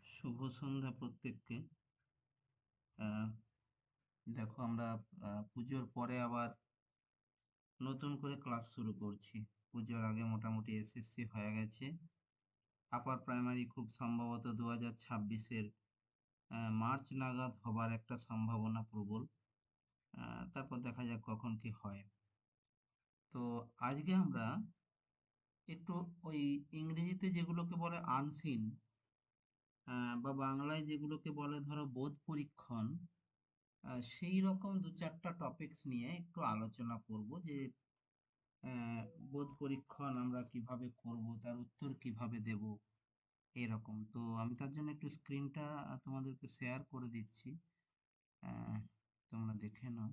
শুভ সন্ধ্যা প্রত্যেককে। আহ, দেখো আমরা পুজোর পরে আবার নতুন করে ক্লাস শুরু করছি। পুজোর আগে মোটামুটি এসএসসি হয়ে গেছে। আপার প্রাইমারি খুব সম্ভবত 2026-এর মার্চ নাগাদ হবার একটা সম্ভাবনা প্রবল। তারপর দেখা যাক কখন কি হয়। তো আজকে আমরা একটু ওই ইংরেজিতে যেগুলোকে বলে আনসিন, বা বাংলায় যেগুলোকে বলে ধরো বোধ পরীক্ষণ, সেই রকম দু চারটা টপিকস নিয়ে একটু আলোচনা করব যে আহ, বোধ পরীক্ষণ আমরা কিভাবে করব, তার উত্তর কিভাবে দেব, এরকম। তো আমি তার জন্য একটু স্ক্রিনটা তোমাদেরকে শেয়ার করে দিচ্ছি। আহ, তোমরা দেখে নাও।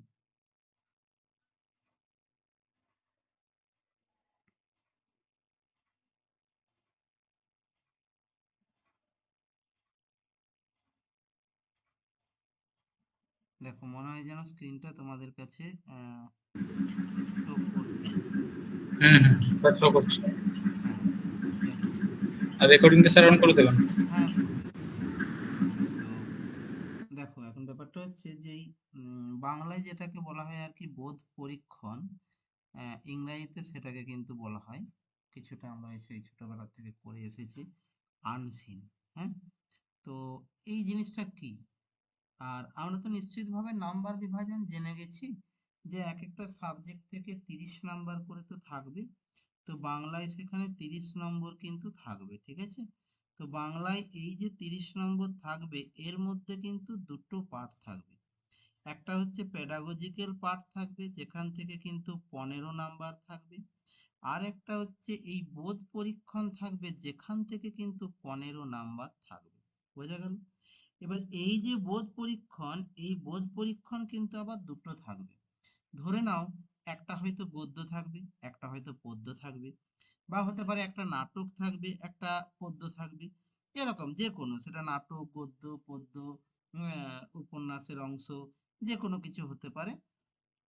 দেখো, মনে হয় যেন স্ক্রিনটা তোমাদের কাছে শো করছে। হুম হুম, শো করছে। হ্যাঁ, চলো। আর রেকর্ডিংটা স্যার অন করে দেবেন। হ্যাঁ, করে দিচ্ছি। তো দেখো, এখন ব্যাপারটা হচ্ছে যে বাংলায় যেটাকে বলা হয় আর কি বোধ পরীক্ষণ, ইংরেজিতে সেটাকে কিন্তু বলা হয়, কিছুটা আমরা সেই ছোটবেলা থেকে করে এসেছি, আনসিন। হ্যাঁ। তো এই জিনিসটা কি? আর আমরা তো নিশ্চিতভাবে নাম্বার বিভাজন জেনে গেছি যে এক একটা সাবজেক্ট থেকে 30 নাম্বার করে তো থাকবে। তো বাংলায় সেখানে 30 নম্বর কিন্তু থাকবে, ঠিক আছে। তো বাংলায় এই যে 30 নম্বর থাকবে, এর মধ্যে কিন্তু দুটো পার্ট থাকবে। একটা হচ্ছে পেডাগজিক্যাল পার্ট থাকবে, যেখান থেকে কিন্তু 15 নাম্বার থাকবে। আর একটা হচ্ছে এই বোধ পরীক্ষণ থাকবে, যেখান থেকে কিন্তু 15 নাম্বার থাকবে। বোঝা গেল? এবার এই যে বোধ পরীক্ষণ, এই বোধ পরীক্ষণ কিন্তু আবার দুটো থাকবে। ধরে নাও, একটা হয়তো গদ্য থাকবে, একটা হয়তো পদ্য থাকবে, বা হতে পারে একটা নাটক থাকবে, একটা পদ্য থাকবে। এরকম যে কোনো, সেটা নাটক, গদ্য, পদ্য, উপন্যাসের অংশ, যে কোনো কিছু হতে পারে।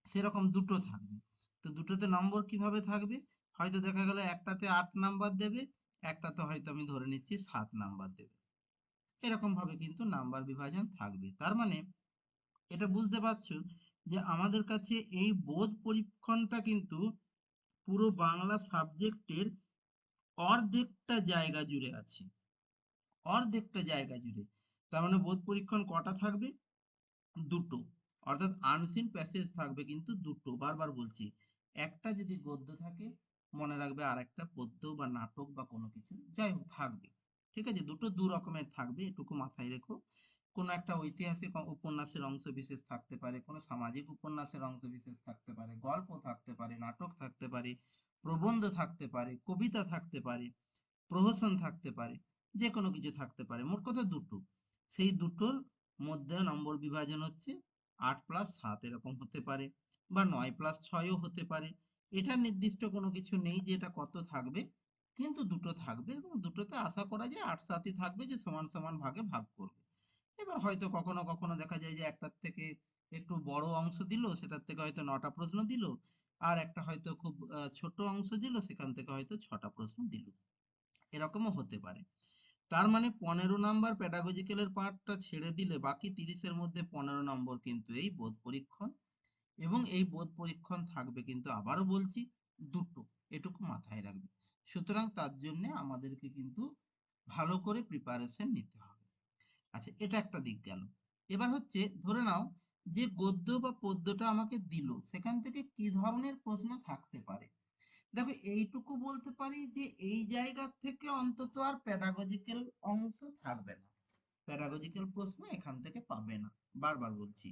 সেরকম দুটো থাকবে। তো দুটোতে নম্বর কিভাবে থাকবে? হয়তো দেখা গেল একটাতে 8 নাম্বার দেবে, একটাতে হয়তো আমি ধরে নিচ্ছি 7 নাম্বার দেবে। এরকম ভাবে কিন্তু নাম্বার বিভাজন থাকবে। তার মানে এটা বুঝতে পারছো যে আমাদের কাছে এই বোধ পরীক্ষণটা কিন্তু পুরো বাংলা সাবজেক্টের অর্ধেকটা জায়গা জুড়ে আছে, অর্ধেকটা জায়গা জুড়ে। তার মানে বোধ পরীক্ষণ কটা থাকবে? দুটো। অর্থাৎ আনসিন প্যাসেজ থাকবে কিন্তু দুটো, বারবার বলছি। একটা যদি গদ্য থাকে, মনে রাখবে আর একটা পদ্য বা নাটক বা কোনো কিছু যাই হোক থাকবে। ঠিক আছে, দুটো দু রকমের থাকবে, এটুকু মাথায় রেখো। কোনো একটা ঐতিহাসিক উপন্যাসের অংশ বিশেষ থাকতে পারে, কোনো সামাজিক উপন্যাসের অংশ বিশেষ থাকতে পারে, গল্প থাকতে পারে, নাটক থাকতে পারে, প্রবন্ধ থাকতে পারে, কবিতা থাকতে পারে, প্রহসন থাকতে পারে, যে কোনো কিছু থাকতে পারে। মোট কথা দুটো। সেই দুটোর মধ্যে নম্বর বিভাজন হচ্ছে 8+7 এরকম হতে পারে, বা 9+6ও হতে পারে। এটা নির্দিষ্ট কোনো কিছু নেই যে এটা কত থাকবে, কিন্তু দুটো থাকবে, এবং দুটোতে আশা করা যায় 8-7ই থাকবে, যে সমান সমান ভাগে ভাগ করবে। এবার হয়তো কখনো কখনো দেখা যায় যে একটার থেকে একটু বড় অংশ দিল, সেটার থেকে হয়তো 9টা প্রশ্ন দিল, আর একটা হয়তো খুব ছোট অংশ দিল, সেখান থেকে হয়তো 6টা প্রশ্ন দিল। এরকমও হতে পারে। তার মানে 15 নাম্বার প্যাডাগজিক্যালের পার্টটা ছেড়ে দিলে বাকি 30-এর মধ্যে 15 নম্বর কিন্তু এই বোধ পরীক্ষণ। এবং এই বোধ পরীক্ষণ থাকবে কিন্তু, আবারও বলছি, দুটো। এটুকু মাথায় রাখবে। সুতরাং তার জন্য আমাদেরকে কিন্তু ভালো করে প্রিপারেশন নিতে হবে। আচ্ছা, এটা একটা দিক গেল। এবার হচ্ছে ধরে নাও যে গদ্য বা পদ্যটা আমাকে দিল, সেখান থেকে কি ধরনের প্রশ্ন থাকতে পারে। দেখো, এইটুকু বলতে পারি যে এই জায়গা থেকে অন্তত আর প্যাডাগজিক্যাল অংশ থাকবে না, প্যাডাগজিক্যাল প্রশ্ন এখান থেকে পাবে না, বারবার বলছি।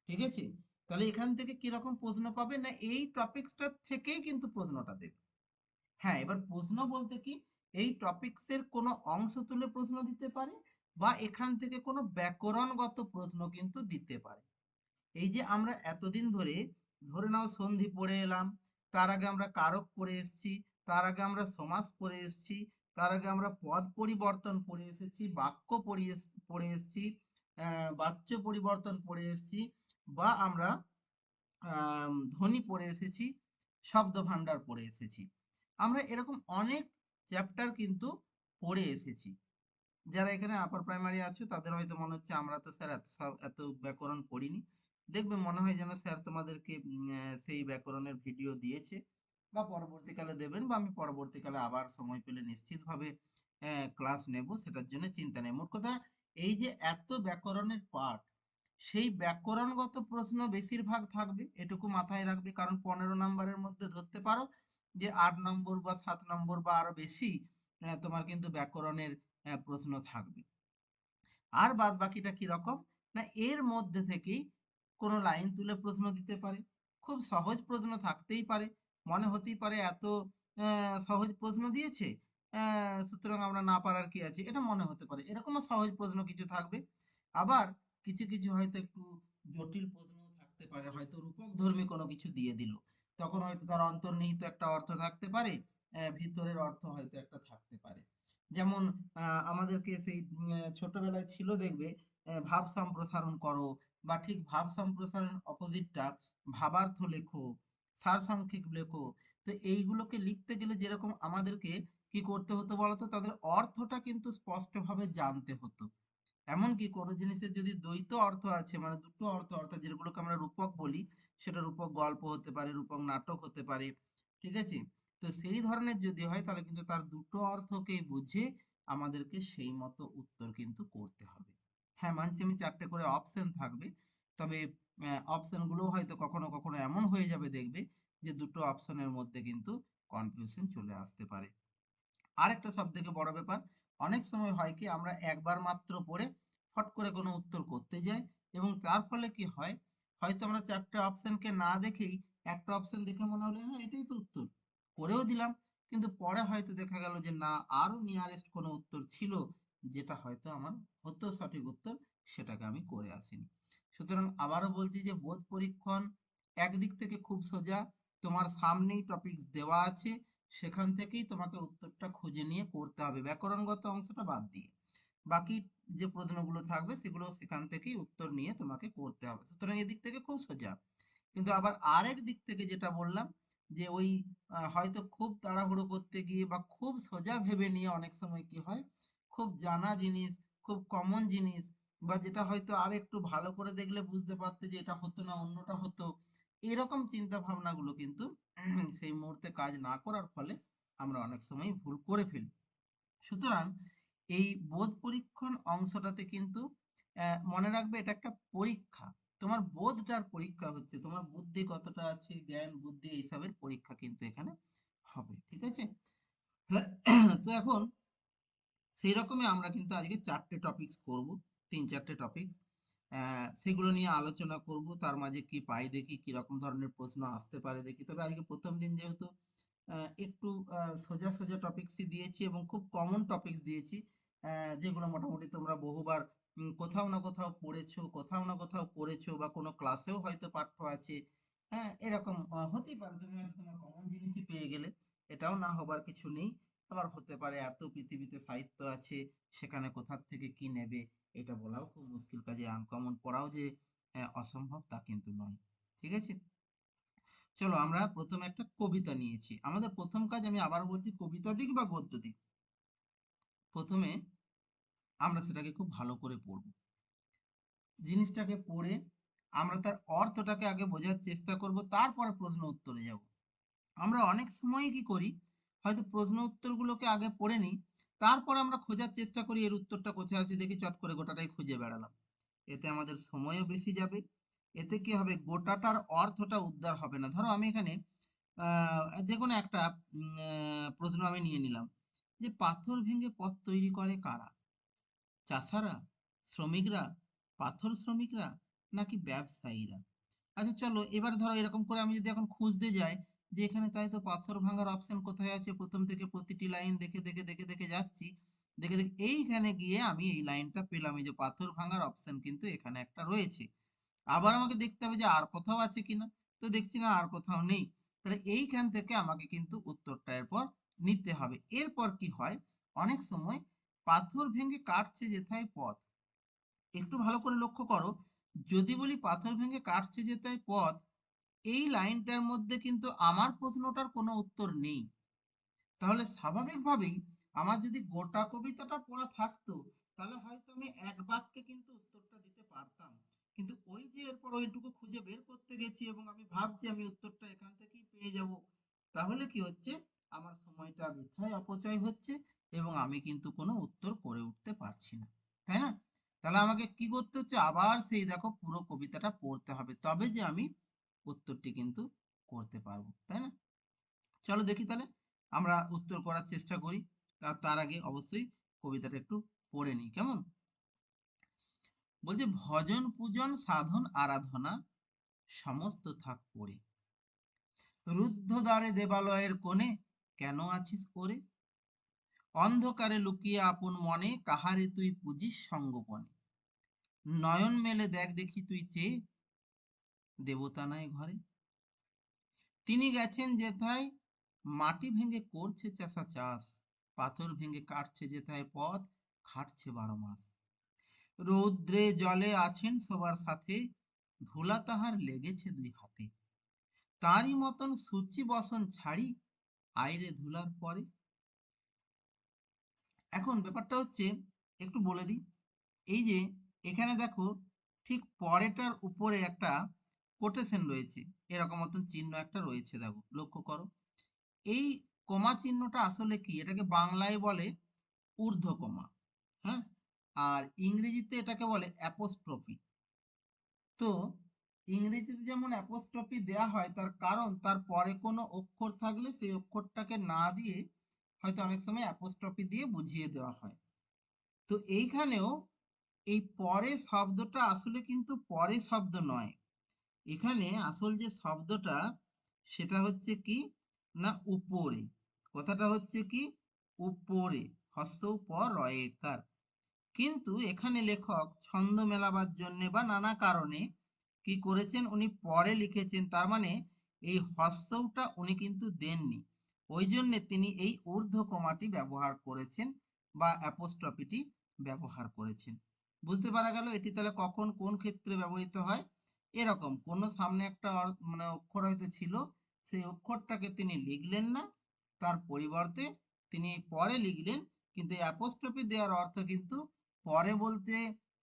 ঠিক আছে। তাহলে এখান থেকে কিরকম প্রশ্ন পাবে না, এই টপিকসটা থেকেই কিন্তু প্রশ্নটা দেবে। হ্যাঁ, এবার প্রশ্ন বলতে কি, এই টপিকসের কোনো অংশ তুলে প্রশ্ন দিতে পারে, বা এখান থেকে কোনো ব্যাকরণগত প্রশ্ন কিন্তু দিতে পারে। এই যে আমরা এতদিন ধরে, ধরে নাও সন্ধি পড়ে এলাম, তার আগে আমরা কারক পড়ে এসেছি, তার আগে আমরা সমাস পড়ে এসেছি, তার আগে আমরা পদ পরিবর্তন পড়ে এসেছি, বাক্য পড়ে এসেছি, বাচ্য পরিবর্তন পড়ে এসেছি, বা আমরা ধ্বনি পড়ে এসেছি, শব্দ ভান্ডার পড়ে এসেছি। আমরা এরকম অনেক চ্যাপ্টার কিন্তু পড়ে এসেছি। যারা এখানে আপার প্রাইমারি আছো তাদের হয়তো মনে হচ্ছে আমরা তো স্যার এত ব্যাকরণ পড়িনি। দেখবে মনে হয় যেন স্যার তোমাদেরকে সেই ব্যাকরণের ভিডিও দিয়েছে বা পরবর্তীকালে দেবেন, বা আমি পরবর্তীকালে আবার সময় পেলে নিশ্চিতভাবে ক্লাস নেব, সেটার জন্য চিন্তা নেই। মোট কথা এই যে এত ব্যাকরণের পাঠ, সেই ব্যাকরণগত প্রশ্ন বেশিরভাগ থাকবে, এটুকু মাথায় রাখবে। কারণ 15 নম্বরের মধ্যে ধরতে পারো যে 8 নম্বর বা 7 নম্বর বা আরো বেশি তোমার কিন্তু ব্যাকরণের প্রশ্ন থাকবে। আর বাদ বাকিটা কিরকম, না এর মধ্যে থেকেই কোনো লাইন তুলে প্রশ্ন দিতে পারে। খুব সহজ প্রশ্ন থাকতেই পারে, মনে হতেই পারে এত সহজ প্রশ্ন দিয়েছে, সুতরাং আমরা না পারার কি আছে, এটা মনে হতে পারে। এরকমও সহজ প্রশ্ন কিছু থাকবে। আবার কিছু কিছু হয়তো একটু জটিল প্রশ্ন থাকতে পারে, হয়তো রূপক ধর্মী কোনো কিছু দিয়ে দিল, তখন হয়তো তার অন্তর্নিহিত একটা অর্থ থাকতে পারে, ভিতরের অর্থ হয়তো একটা থাকতে পারে। যেমন আমাদেরকে সেই ছোটবেলায় ছিল দেখবে, ভাব সম্প্রসারণ করো, বা ঠিক ভাব সম্প্রসারণ অপোজিটটা ভাবার্থ লেখো, সারসংক্ষেপ লেখো। তো এইগুলোকে লিখতে গেলে যেরকম আমাদেরকে কি করতে হতো বলতো, তাদের অর্থটা কিন্তু স্পষ্টভাবে জানতে হতো। এমনকি কোনো জিনিসের যদি দ্বৈত অর্থ আছে, মানে দুটো অর্থ, অর্থাৎ যেগুলোকে আমরা রূপক বলি, সেটা রূপক গল্প হতে পারে, রূপক নাটক হতে পারে, ঠিক আছে? তো সেই ধরনের যদি হয় তাহলে কিন্তু তার দুটো অর্থকে বুঝে আমাদেরকে সেই মতো উত্তর কিন্তু করতে হবে। হ্যাঁ মানছি আমি 4টে করে অপশন থাকবে, তবে অপশন গুলো হয়তো কখনো কখনো এমন হয়ে যাবে দেখবে যে দুটো অপশনের মধ্যে কিন্তু কনফিউশন চলে আসতে পারে। আরেকটা সব থেকে বড় ব্যাপার, অনেক সময় হয় কি আমরা একবার মাত্র পড়ে ফট করে কোনো উত্তর করতে যাই, এবং তার ফলে কি হয়, হয়তো আমরা 4টে অপশনকে না দেখেই একটা অপশন দেখে মনে হলো হ্যাঁ এটাই তো উত্তর, করেও দিলাম। কিন্তু পরে হয়তো দেখা গেল যে না, আরো নিয়ারেস্ট কোনো উত্তর ছিল যেটা হয়তো আমার হতো সঠিক উত্তর, সেটাকে আমি করে আসিনি। সুতরাং আবারও বলছি যে বোধ পরীক্ষণ একদিক থেকে খুব সোজা, তোমার সামনেই টপিকস দেওয়া আছে, সেখান থেকেই তোমাকে উত্তরটা খুঁজে নিয়ে করতে হবে, ব্যাকরণগত অংশটা বাদ দিয়ে। বাকি যে প্রশ্নগুলো থাকবে সেগুলো সেখান থেকেই উত্তর নিয়ে তোমাকে করতে হবে, সুতরাং এদিক থেকে খুব সোজা। কিন্তু আবার আরেক দিক থেকে যেটা বললাম, যে ওই হয়তো খুব তাড়াহুড়ো করতে গিয়ে বা খুব সোজা ভেবে নিয়ে অনেক সময় কি হয়, খুব জানা জিনিস, খুব কমন জিনিস, বা যেটা হয়তো আর একটু ভালো করে দেখলে বুঝতে পারতে যে এটা হতো না অন্যটা হতো, এরকম চিন্তা ভাবনাগুলো কিন্তু সেই মুহূর্তে কাজ না করার ফলে আমরা অনেক সময় ভুল করে ফেলি। সুতরাং এই বোধ পরীক্ষণ অংশটাতে কিন্তু মনে রাখবে এটা একটা পরীক্ষা, তোমার বোধটার পরীক্ষা হচ্ছে, তোমার বুদ্ধি কতটা আছে, জ্ঞান বুদ্ধি এইসবের পরীক্ষা কিন্তু এখানে হবে, ঠিক আছে? তো এখন সেই রকমই আমরা কিন্তু আজকে 4টে টপিকস করব, 3-4টে টপিকস, সেগুলো নিয়ে আলোচনা করব, তার মাঝে কি পাই দেখি, কি রকম ধরনের প্রশ্ন আসতে পারে দেখি। তবে আজকে প্রথম দিন যেহেতু একটু সোজা সোজা টপিকসই দিয়েছি এবং খুব কমন টপিকস দিয়েছি, যেগুলো মোটামুটি তোমরা বহুবার কোথাও না কোথাও পড়েছো, কোথাও না কোথাও করেছো, বা কোনো ক্লাসেও হয়তো পাঠ্য আছে। হ্যাঁ এরকম হতেই পারে তুমি হয়তো তোমার কমন জিনিসই পেয়ে গেলে, এটাও না হবার কিছু নেই। আবার হতে পারে এত পৃথিবীতে সাহিত্য আছে, সেখানে কোথা থেকে কি নেবে এটা বলাও খুব মুশকিল, কাজে আনকমন পড়াও যে অসম্ভব তা কিন্তু নয়, ঠিক আছে? চলো আমরা প্রথমে একটা কবিতা নিয়েছি, আমাদের প্রথম কাজ, আমি আবার বলছি, কবিতা দিক বা গদ্য দিক, প্রথমে আমরা সেটাকে খুব ভালো করে পড়ব, জিনিসটাকে পড়ে আমরা তার অর্থটাকে আগে বোঝার চেষ্টা করব, তারপরে প্রশ্ন উত্তরে যাব। আমরা অনেক সময় কি করি, হয়তো প্রশ্ন উত্তরগুলোকে আগে পড়ে নিই, তারপর আমরা খোঁজার চেষ্টা করি এর উত্তরটা কোথায় আছে, দেখি চট করে গোটাটাই খুঁজে বেড়ালাম। এতে আমাদের সময়ও বেশি যাবে, এতে কি হবে, গোটাটার অর্থটা উদ্ধার হবে না। ধরো আমি এখানে যে কোনো একটা প্রশ্ন আমি নিয়ে নিলাম, যে পাথর ভেঙে পথ তৈরি করে কারা, চাষারা, শ্রমিকরা, পাথর শ্রমিকরা, নাকি ব্যবসায়ীরা? আচ্ছা চলো এবার ধরো এরকম করে আমি যদি এখন খুঁজতে যাই, যে এখানে তাই তো পাথর ভাঙার অপশন কোথায় আছে, প্রথম থেকে প্রতিটি লাইন দেখে দেখে দেখে দেখে যাচ্ছি, দেখে দেখে এইখানে গিয়ে আমি এই লাইনটা পেলাম, এই যে পাথর ভাঙার অপশন কিন্তু এখানে একটা রয়েছে। আবার আমাকে দেখতে হবে যে আর কোথাও আছে কিনা, তো দেখছি না আর কোথাও নেই, তাহলে এইখান থেকে আমাকে কিন্তু উত্তরটা এরপর নিতে হবে। এরপর কি হয়, অনেক সময় পাথর ভেঙে কাটছে যেথায় পথ, একটু ভালো করে লক্ষ্য করো, যদি বলি পাথর ভেঙে কাটছে যেথায় পথ, এই লাইনটার মধ্যে কিন্তু আমার প্রশ্নটার কোনো উত্তর নেই, তাহলে স্বাভাবিকভাবেই আমার যদি গোটা কবিতাটা পড়া থাকতো, তাহলে হয়তো আমি এক বাক্যে কিন্তু উত্তরটা দিতে পারতাম। কিন্তু ওই যে এরপর ওইটুকু খুঁজে বের করতে গেছি এবং আমি ভাবছি আমি উত্তরটা এখান থেকেই পেয়ে যাব, তাহলে কি হচ্ছে, আমার সময়টা বৃথায় অপচয় হচ্ছে এবং আমি কিন্তু কোনো উত্তর করে উঠতে পারছি না, তাই না? তাহলে আমাকে কি করতে হচ্ছে, আবার সেই দেখো পুরো কবিতাটা পড়তে হবে, তবে যে আমি উত্তরটি কিন্তু করতে পারবো, তাই না? চলো দেখি তাহলে আমরা উত্তর করার চেষ্টা করি। তার আগে অবশ্যই কবিতাটা একটু পড়ে নিই, কেমন? বলছে, ভজন পূজন সাধন আরাধনা সমস্ত থাক পড়ে, রুদ্ধ দ্বারে দেবালয়ের কোণে কেন আছিস ওরে, অন্ধকারে লুকিয়ে আপন মনে কাহারে তুই পুজিস সঙ্গোপনে, নয়ন মেলে দেখ দেখি তুই চেয়ে, দেবতা নাই ঘরে, তিনি গেছেন যেথায় মাটি ভেঙে করছে চাষা চাষ, পাথর ভেঙে কাটছে যেথায় পথ, খাটছে 12 মাস, রৌদ্রে জলে আছেন সবার সাথে, ধুলা তাহার লেগেছে 2 হাতে, তারই মতন সূচি বসন ছাড়ি, আইরে ধুলার পরে। এখন ব্যাপারটা হচ্ছে, একটু বলে দিই, এই যে এখানে দেখো ঠিক পরেরটার উপরে একটা কোটেশন রয়েছে, এরকম মতন চিহ্ন একটা রয়েছে, দেখো লক্ষ্য করো। এই কমা চিহ্নটা আসলে কি, এটাকে বাংলায় বলে ঊর্ধ্বকমা, হ্যাঁ, আর ইংরেজিতে এটাকে বলে অ্যাপোস্ট্রফি। তো ইংরেজিতে যেমন অ্যাপোস্ট্রফি দেয়া হয়, তার কারণ তার পরে কোনো অক্ষর থাকলে সেই অক্ষরটাকে না দিয়ে হয়তো অনেক সময় অ্যাপোস্ট্রফি দিয়ে বুঝিয়ে দেওয়া হয়। তো এইখানেও এই পরে শব্দটা আসলে কিন্তু পরে শব্দ নয়, এখানে আসল যে শব্দটা সেটা হচ্ছে কি না উপরে, কথাটা হচ্ছে কি উপরে, হস্য পর রয়েকার। কিন্তু এখানে লেখক ছন্দ মেলাবার জন্যে বা নানা কারণে কি করেছেন, উনি পরে লিখেছেন, তার মানে এই হস্যটা উনি কিন্তু দেননি, ওই জন্যে তিনি এই ঊর্ধ্ব কমাটি ব্যবহার করেছেন বা অ্যাপোস্ট্রফিটি ব্যবহার করেছেন। বুঝতে পারা গেল এটি তাহলে কখন কোন ক্ষেত্রে ব্যবহৃত হয়। এরকম কোনো সামনে একটা মানে অক্ষর হয়তো ছিল, সেই অক্ষরটাকে তিনি লিখলেন না, তার পরিবর্তে তিনি পরে লিখলেন, কিন্তু অ্যাপোস্ট্রফি দেওয়ার অর্থ কিন্তু পরে বলতে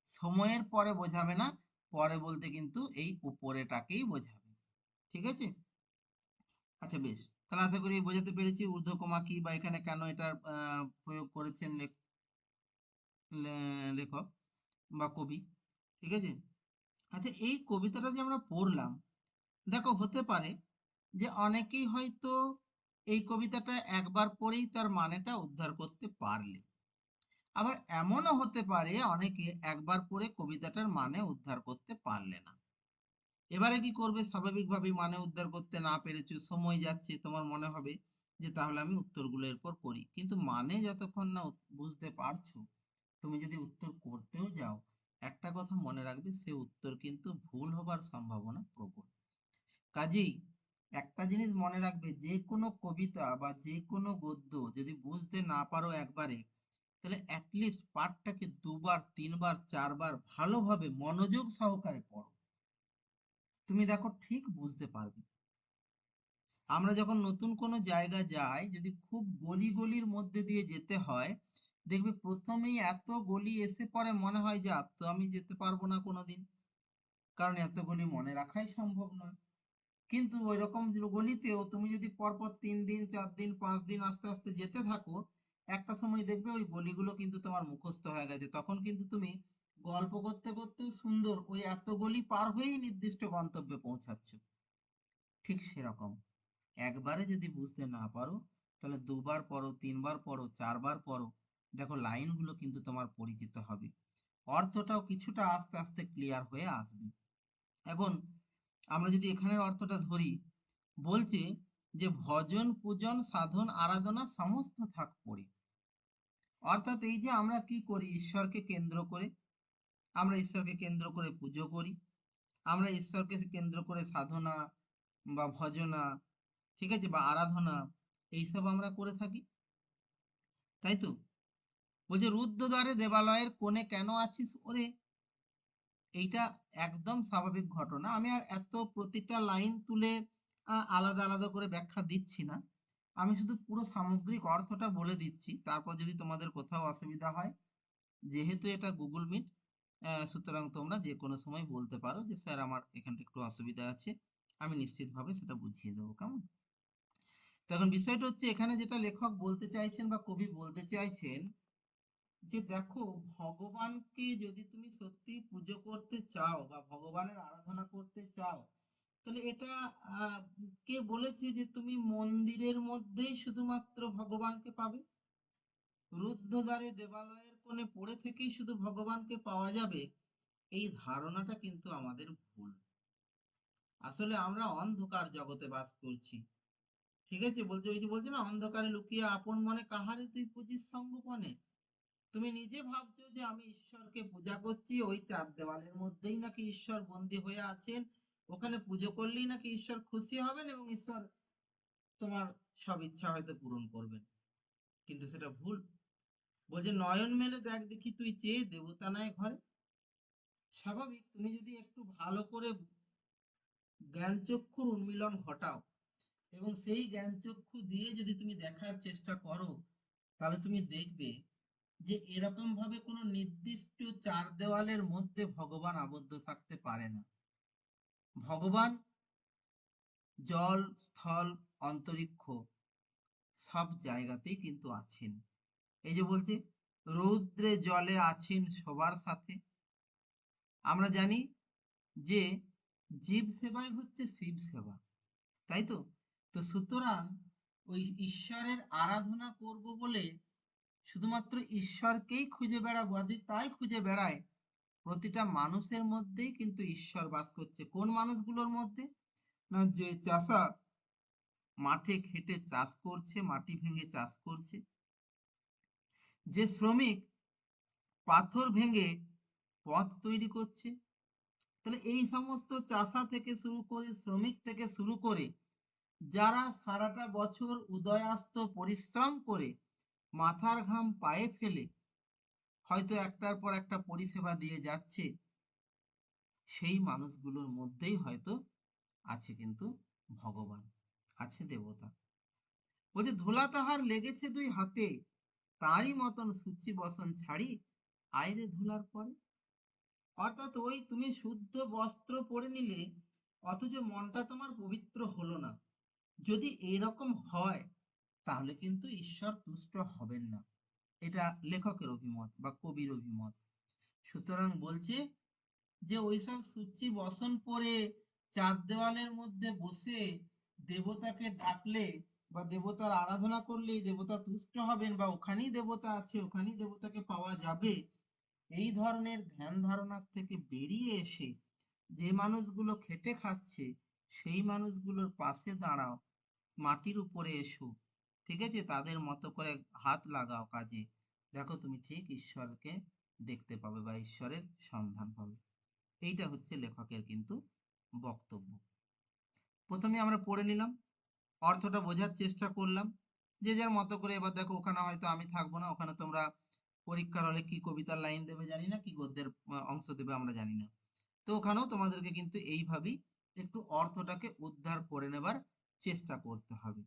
সময়ের পরে বোঝাবে না, পরে বলতে কিন্তু এই উপরেটাকেই বোঝাবে। ঠিক আছে, আচ্ছা বেশ, তাহলে আশা করি বোঝাতে পেরেছি ঊর্ধ্বকমা কি বা এখানে কেন এটার প্রয়োগ করেছেন লেখক বা কবি। ঠিক আছে, আচ্ছা এই কবিতাটা যে আমরা পড়লাম, দেখো হতে পারে যে অনেকেই হয়তো এই কবিতাটা একবার পড়েই তার মানেটা উদ্ধার করতে পারলে, আবার এমনও হতে পারে অনেকে একবার পড়ে কবিতাটার মানে উদ্ধার করতে পারলে না। এবারে কি করবে, স্বাভাবিকভাবেই মানে উদ্ধার করতে না পেরেছো, সময় যাচ্ছে, তোমার মনে হবে যে তাহলে আমি উত্তরগুলো এরপর করি, কিন্তু মানে যতক্ষণ না বুঝতে পারছো, তুমি যদি উত্তর করতেও যাও, একটা কথা মনে রাখবে, সে উত্তর কিন্তু ভুল হবার সম্ভাবনা প্রবল। কাজেই একটা জিনিস মনে রাখবে, যে কোনো কবিতা বা যে কোনো গদ্য যদি বুঝতে না পারো একবারে, তাহলে অ্যাটলিস্ট পাঠটাকে 2বার 3বার 4বার ভালোভাবে মনোযোগ সহকারে পড়ো, তুমি দেখো ঠিক বুঝতে পারবে। আমরা যখন নতুন কোনো জায়গা যাই, যদি খুব গলি গলির মধ্যে দিয়ে যেতে হয়, দেখবে প্রথমেই এত গলি এসে পরে মনে হয় যে আর তো আমি যেতে পারবো না কোনোদিন, কারণ এত গলি মনে রাখাই সম্ভব নয়। কিন্তু ওই রকম গলিতেও তুমি যদি পরপর 3 দিন 4 দিন 5 দিন আস্তে আস্তে যেতে থাকো, একটা সময় দেখবে ওই গলিগুলো কিন্তু তোমার মুখস্থ হয়ে গেছে, তখন কিন্তু তুমি গল্প করতে করতেও সুন্দর ওই এত গলি পার হয়েই নির্দিষ্ট গন্তব্যে পৌঁছাচ্ছ। ঠিক সেরকম একবারে যদি বুঝতে না পারো, তাহলে 2বার পড়ো 3বার পড়ো 4বার পড়ো, দেখো লাইনগুলো কিন্তু তোমার পরিচিত হবে, অর্থটাও কিছুটা আস্তে আস্তে ক্লিয়ার হয়ে আসবে। এখন আমরা যদি এখানের অর্থটা ধরি, বলছে যে ভজন পূজন সাধন আরাধনা সমস্ত থাক পড়ে, অর্থাৎ এই যে আমরা কি করি, ঈশ্বরকে কেন্দ্র করে, আমরা ঈশ্বরকে কেন্দ্র করে পুজো করি, আমরা ঈশ্বরকে কেন্দ্র করে সাধনা বা ভজনা, ঠিক আছে, বা আরাধনা, এইসব আমরা করে থাকি, তাই তো? বলছে, রুদ্ধদ্বারে দেবালয়ের কোণে কেন আছিস ওরে, এইটা একদম স্বাভাবিক ঘটনা, আমি আর এত প্রতিটা লাইন তুলে আলাদা আলাদা করে ব্যাখ্যা দিচ্ছি না। আমি শুধু পুরো সামগ্রিক অর্থটা বলে দিচ্ছি, তারপর যদি তোমাদের কোথাও অসুবিধা হয়, যেহেতু এটা গুগল মিট, সুতরাং তোমরা যে কোনো সময় বলতে পারো যে স্যার আমার এখানটা একটু অসুবিধা আছে, আমি নিশ্চিতভাবে সেটা বুঝিয়ে দেবো, কেমন? তো এখন বিষয়টা হচ্ছে এখানে যেটা লেখক বলতে চাইছেন বা কবি বলতে চাইছেন, যে দেখো, ভগবানকে যদি তুমি সত্যি পুজো করতে চাও বা ভগবানের আরাধনা করতে চাও, তাহলে এটা আহ, কে বলেছে যে তুমি মন্দিরের মধ্যেই শুধুমাত্র ভগবানকে পাবে? রুদ্ধদ্বারে দেবালয়ের কোণে পড়ে থেকেই শুধু ভগবানকে পাওয়া যাবে, এই ধারণাটা কিন্তু আমাদের ভুল। আসলে আমরা অন্ধকার জগতে বাস করছি। ঠিক আছে, বলছে ওই যে বলছে না, অন্ধকারে লুকিয়ে আপন মনে কাহারে তুই পুজিস সঙ্গোপনে। তুমি নিজে ভাবছো যে আমি ঈশ্বরকে পূজা করছি, ওই চার দেওয়ালের মধ্যেই নাকি ঈশ্বর বন্দী হয়ে আছেন, ওখানে পুজো করলেই নাকি ঈশ্বর খুশি হবেন এবং ঈশ্বর তোমার সব ইচ্ছা হয়তো পূরণ করবেন। কিন্তু সেটা ভুল। বলছে নয়ন মেলে দেখ দেখি তুই চেয়ে দেবতা নয় ঘরে। স্বাভাবিক, তুমি যদি একটু ভালো করে জ্ঞানচক্ষুর উন্মিলন ঘটাও এবং সেই জ্ঞানচক্ষু দিয়ে যদি তুমি দেখার চেষ্টা করো, তাহলে তুমি দেখবে যে এরকম ভাবে কোনো নির্দিষ্ট চার দেওয়ালের মধ্যে ভগবান আবদ্ধ থাকতে পারে না। ভগবান জল, স্থল, অন্তরিক্ষ সব জায়গাতেই কিন্তু আছেন। এই যে বলছে রৌদ্রে জলে আছেন সবার সাথে। আমরা জানি যে জীব সেবাই হচ্ছে শিব সেবা, তাই তো? তো সুতরাং ওই ঈশ্বরের আরাধনা করব বলে শুধুমাত্র ঈশ্বরকেই খুঁজে বেড়াবো, যদি তাই খুঁজে বেড়ায়, প্রতিটা মানুষের মধ্যেই কিন্তু ঈশ্বর বাস করছে। কোন মানুষগুলোর মধ্যে? না, যে চাষা মাঠে খেটে চাষ করছে, মাটি ভেঙে চাষ করছে, যে শ্রমিক পাথর ভেঙে পথ তৈরি করছে। তাহলে এই সমস্ত চাষা থেকে শুরু করে, শ্রমিক থেকে শুরু করে, যারা সারাটা বছর উদয়াস্ত পরিশ্রম করে মাথার ঘাম পায়ে ফেলে হয়তো একটার পর একটা পরিষেবা দিয়ে যাচ্ছে, সেই মানুষগুলোর মধ্যেই হয়তো আছে কিন্তু ভগবান, আছে দেবতা। বলছে ধুলা তাহার লেগেছে দুই হাতে, তারই মতন সূচি বসন ছাড়ি আইরে ধুলার পরে। অর্থাৎ ওই তুমি শুদ্ধ বস্ত্র পরে নিলে, অথচ মনটা তোমার পবিত্র হলো না। যদি এরকম হয়, তাহলে কিন্তু ঈশ্বর তুষ্ট হবেন না। এটা লেখকের অভিমত বা কবির অভিমত। সুতরাং বলছে যে ওইসব সূচি বসন পরে চার দেওয়ালের মধ্যে বসে দেবতাকে ডাকলে বা দেবতার আরাধনা করলেই দেবতা তুষ্ট হবেন বা ওখানেই দেবতা আছে, ওখানেই দেবতাকে পাওয়া যাবে, এই ধরনের ধ্যান ধারণার থেকে বেরিয়ে এসে যে মানুষগুলো খেটে খাচ্ছে, সেই মানুষগুলোর পাশে দাঁড়াও, মাটির উপরে এসো, ঠিক আছে, তাদের মতো করে হাত লাগাও কাজে, দেখো তুমি ঠিক ঈশ্বরকে দেখতে পাবে বা ঈশ্বরের সন্ধান পাবে। এইটা হচ্ছে লেখকের কিন্তু বক্তব্য। প্রথমে আমরা পড়ে নিলাম, অর্থটা বোঝার চেষ্টা করলাম, যে যার মতো করে। এবার দেখো, ওখানে হয়তো আমি থাকবো না, ওখানে তোমরা পরীক্ষার হলে কি কবিতার লাইন দেবে জানি না, কি গদ্যের অংশ দেবে আমরা জানি না। তো ওখানেও তোমাদেরকে কিন্তু এইভাবেই একটু অর্থটাকে উদ্ধার করে নেবার চেষ্টা করতে হবে।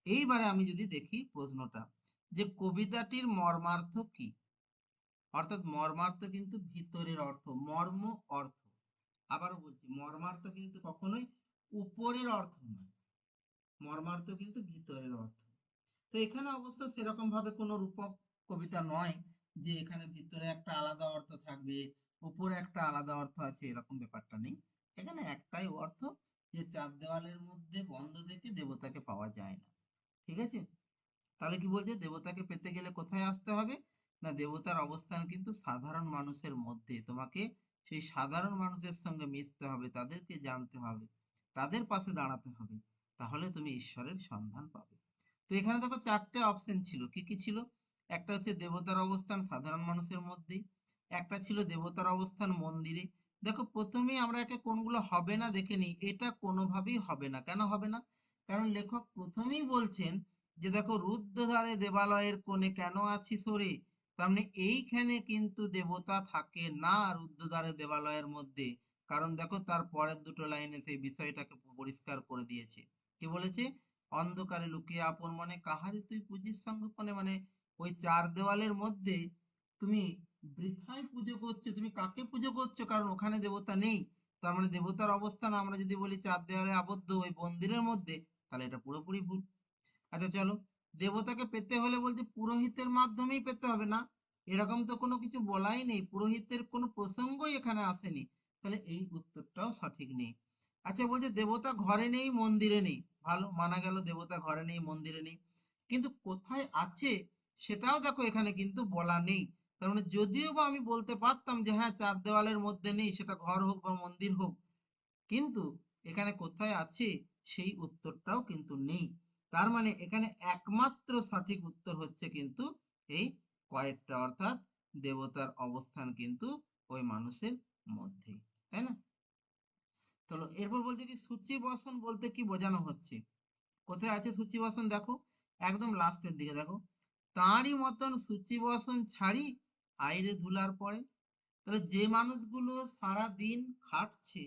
এইবারে আমি যদি দেখি প্রশ্নটা, যে কবিতাটির মর্মার্থ কি? অর্থাৎ মর্মার্থ কিন্তু ভিতরের অর্থ, মর্ম অর্থ। আবারও বলছি, মর্মার্থ কিন্তু কখনোই উপরের অর্থ নয়, মর্মার্থ কিন্তু ভিতরের অর্থ। তো এখানে অবশ্য সেরকম ভাবে কোনো রূপক কবিতা নয় যে এখানে ভিতরে একটা আলাদা অর্থ থাকবে, উপরে একটা আলাদা অর্থ আছে, এরকম ব্যাপারটা নেই। এখানে একটাই অর্থ, যে চার দেওয়ালের মধ্যে বন্ধ থেকে দেবতাকে পাওয়া যায় না। ঠিক আছে, তাহলে কি বলছে, দেবতাকে পেতে গেলে কোথায় আসতে হবে? না, দেবতার অবস্থান কিন্তু সাধারণ মানুষের মধ্যে। তোমাকে সেই সাধারণ মানুষের সঙ্গে মিশতে হবে, তাদেরকে জানতে হবে, তাদের পাশে দাঁড়াতে হবে, তাহলে তুমি ঈশ্বরের সন্ধান পাবে। তো এখানে দেখো চারটে অপশন ছিল, কি কি ছিল? একটা হচ্ছে দেবতার অবস্থান সাধারণ মানুষের মধ্যেই, একটা ছিল দেবতার অবস্থান মন্দিরে। দেখো প্রথমেই আমরা একে কোনগুলো হবে না দেখে নিই। এটা কোনোভাবেই হবে না। কেন হবে না? কারণ লেখক প্রথমেই বলছেন যে দেখো, রুদ্ধদ্বারে দেবালয়ের কোণে কেন আছিস ওরে। তার মানে এইখানে কিন্তু দেবতা থাকে না রুদ্ধদ্বারে দেবালয়ের মধ্যে। কারণ দেখো তার পরের দুটো লাইনে সেই বিষয়টাকে পরিষ্কার করে দিয়েছে। কি বলেছে? অন্ধকারে লুকিয়ে আপন মনে কাহারে তুই পুজিস সংগোপনে, মানে ওই চার দেওয়ালের মধ্যে তুমি বৃথায় পুজো করছো। তুমি কাকে পুজো করছো? কারণ ওখানে দেবতা নেই। তার মানে দেবতার অবস্থান আমরা যদি বলি চার দেওয়ালে আবদ্ধ ওই মন্দিরের মধ্যে, তাহলে এটা পুরোপুরি ভুল। আচ্ছা চলো, দেবতাকে পেতে হলে বলছে পুরোহিতের মাধ্যমেই পেতে হবে না, এরকম তো কোনো কিছু বলাই নেই, পুরোহিতের কোনো প্রসঙ্গই এখানে আসেনি, তাহলে এই উত্তরটাও সঠিক নেই। আচ্ছা বলছে দেবতা ঘরে নেই মন্দিরে নেই, ভালো মানা গেল দেবতা ঘরে নেই মন্দিরে নেই, কিন্তু কোথায় আছে সেটাও দেখো এখানে কিন্তু বলা নেই। তার মানে যদিও বা আমি বলতে পারতাম যে হ্যাঁ চার দেওয়ালের মধ্যে নেই, সেটা ঘর হোক বা মন্দির হোক, কিন্তু এখানে কোথায় আছে সেই উত্তরটাও কিন্তু নেই। তার মানে এখানে একমাত্র সঠিক উত্তর হচ্ছে কিন্তু এই কয়েকটা, অর্থাৎ দেবতার অবস্থান কিন্তু ওই মানুষের মধ্যেই, তাই না? চলো এরপর বলছে কি সূচি বসন বলতে কি বোঝানো হচ্ছে। কোথায় আছে সূচি বসন? দেখো একদম লাস্টের দিকে দেখো, তাঁরই মতন সূচি বসন ছাড়ি আইরে ধুলার পরে। তাহলে যে মানুষগুলো সারা দিন খাটছে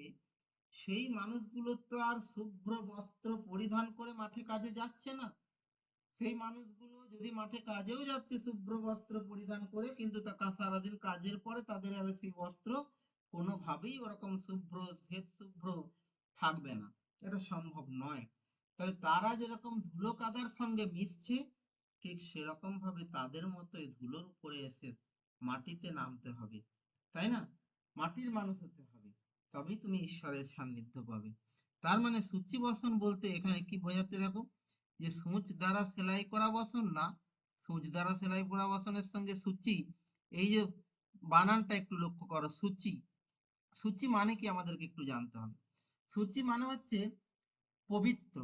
সেই মানুষগুলো তো আর শুভ্র বস্ত্র পরিধান করে মাঠে কাজে যাচ্ছে না। সেই মানুষগুলো যদি মাঠে কাজেও যাচ্ছে শুভ্র বস্ত্র পরিধান করে, কিন্তু তা সারাদিন কাজের পরে তাদের আর সেই বস্ত্র কোনোভাবেই ওরকম শুভ্র শ্বেত শুভ্র থাকবে না, এটা সম্ভব নয়। তাহলে তারা যেরকম ধুলো কাদার সঙ্গে মিশছে, ঠিক সেরকম ভাবে তাদের মতোই ধুলোর উপরে এসে মাটিতে নামতে হবে, তাই না? মাটির মানুষ হতে হবে, তবেই তুমি ঈশ্বরের সান্নিধ্য পাবে। তার মানে সূচি বসন বলতে এখানে কি বোঝাচ্ছে দেখো, যে সূচ দ্বারা সেলাই করা বসন না, সূচ দ্বারা সেলাই করা বসনের সঙ্গে সূচি, এই যে বানানটা একটু লক্ষ্য করো, সূচি, সূচি মানে কি আমাদেরকে একটু জানতে হবে। সূচি মানে হচ্ছে পবিত্র।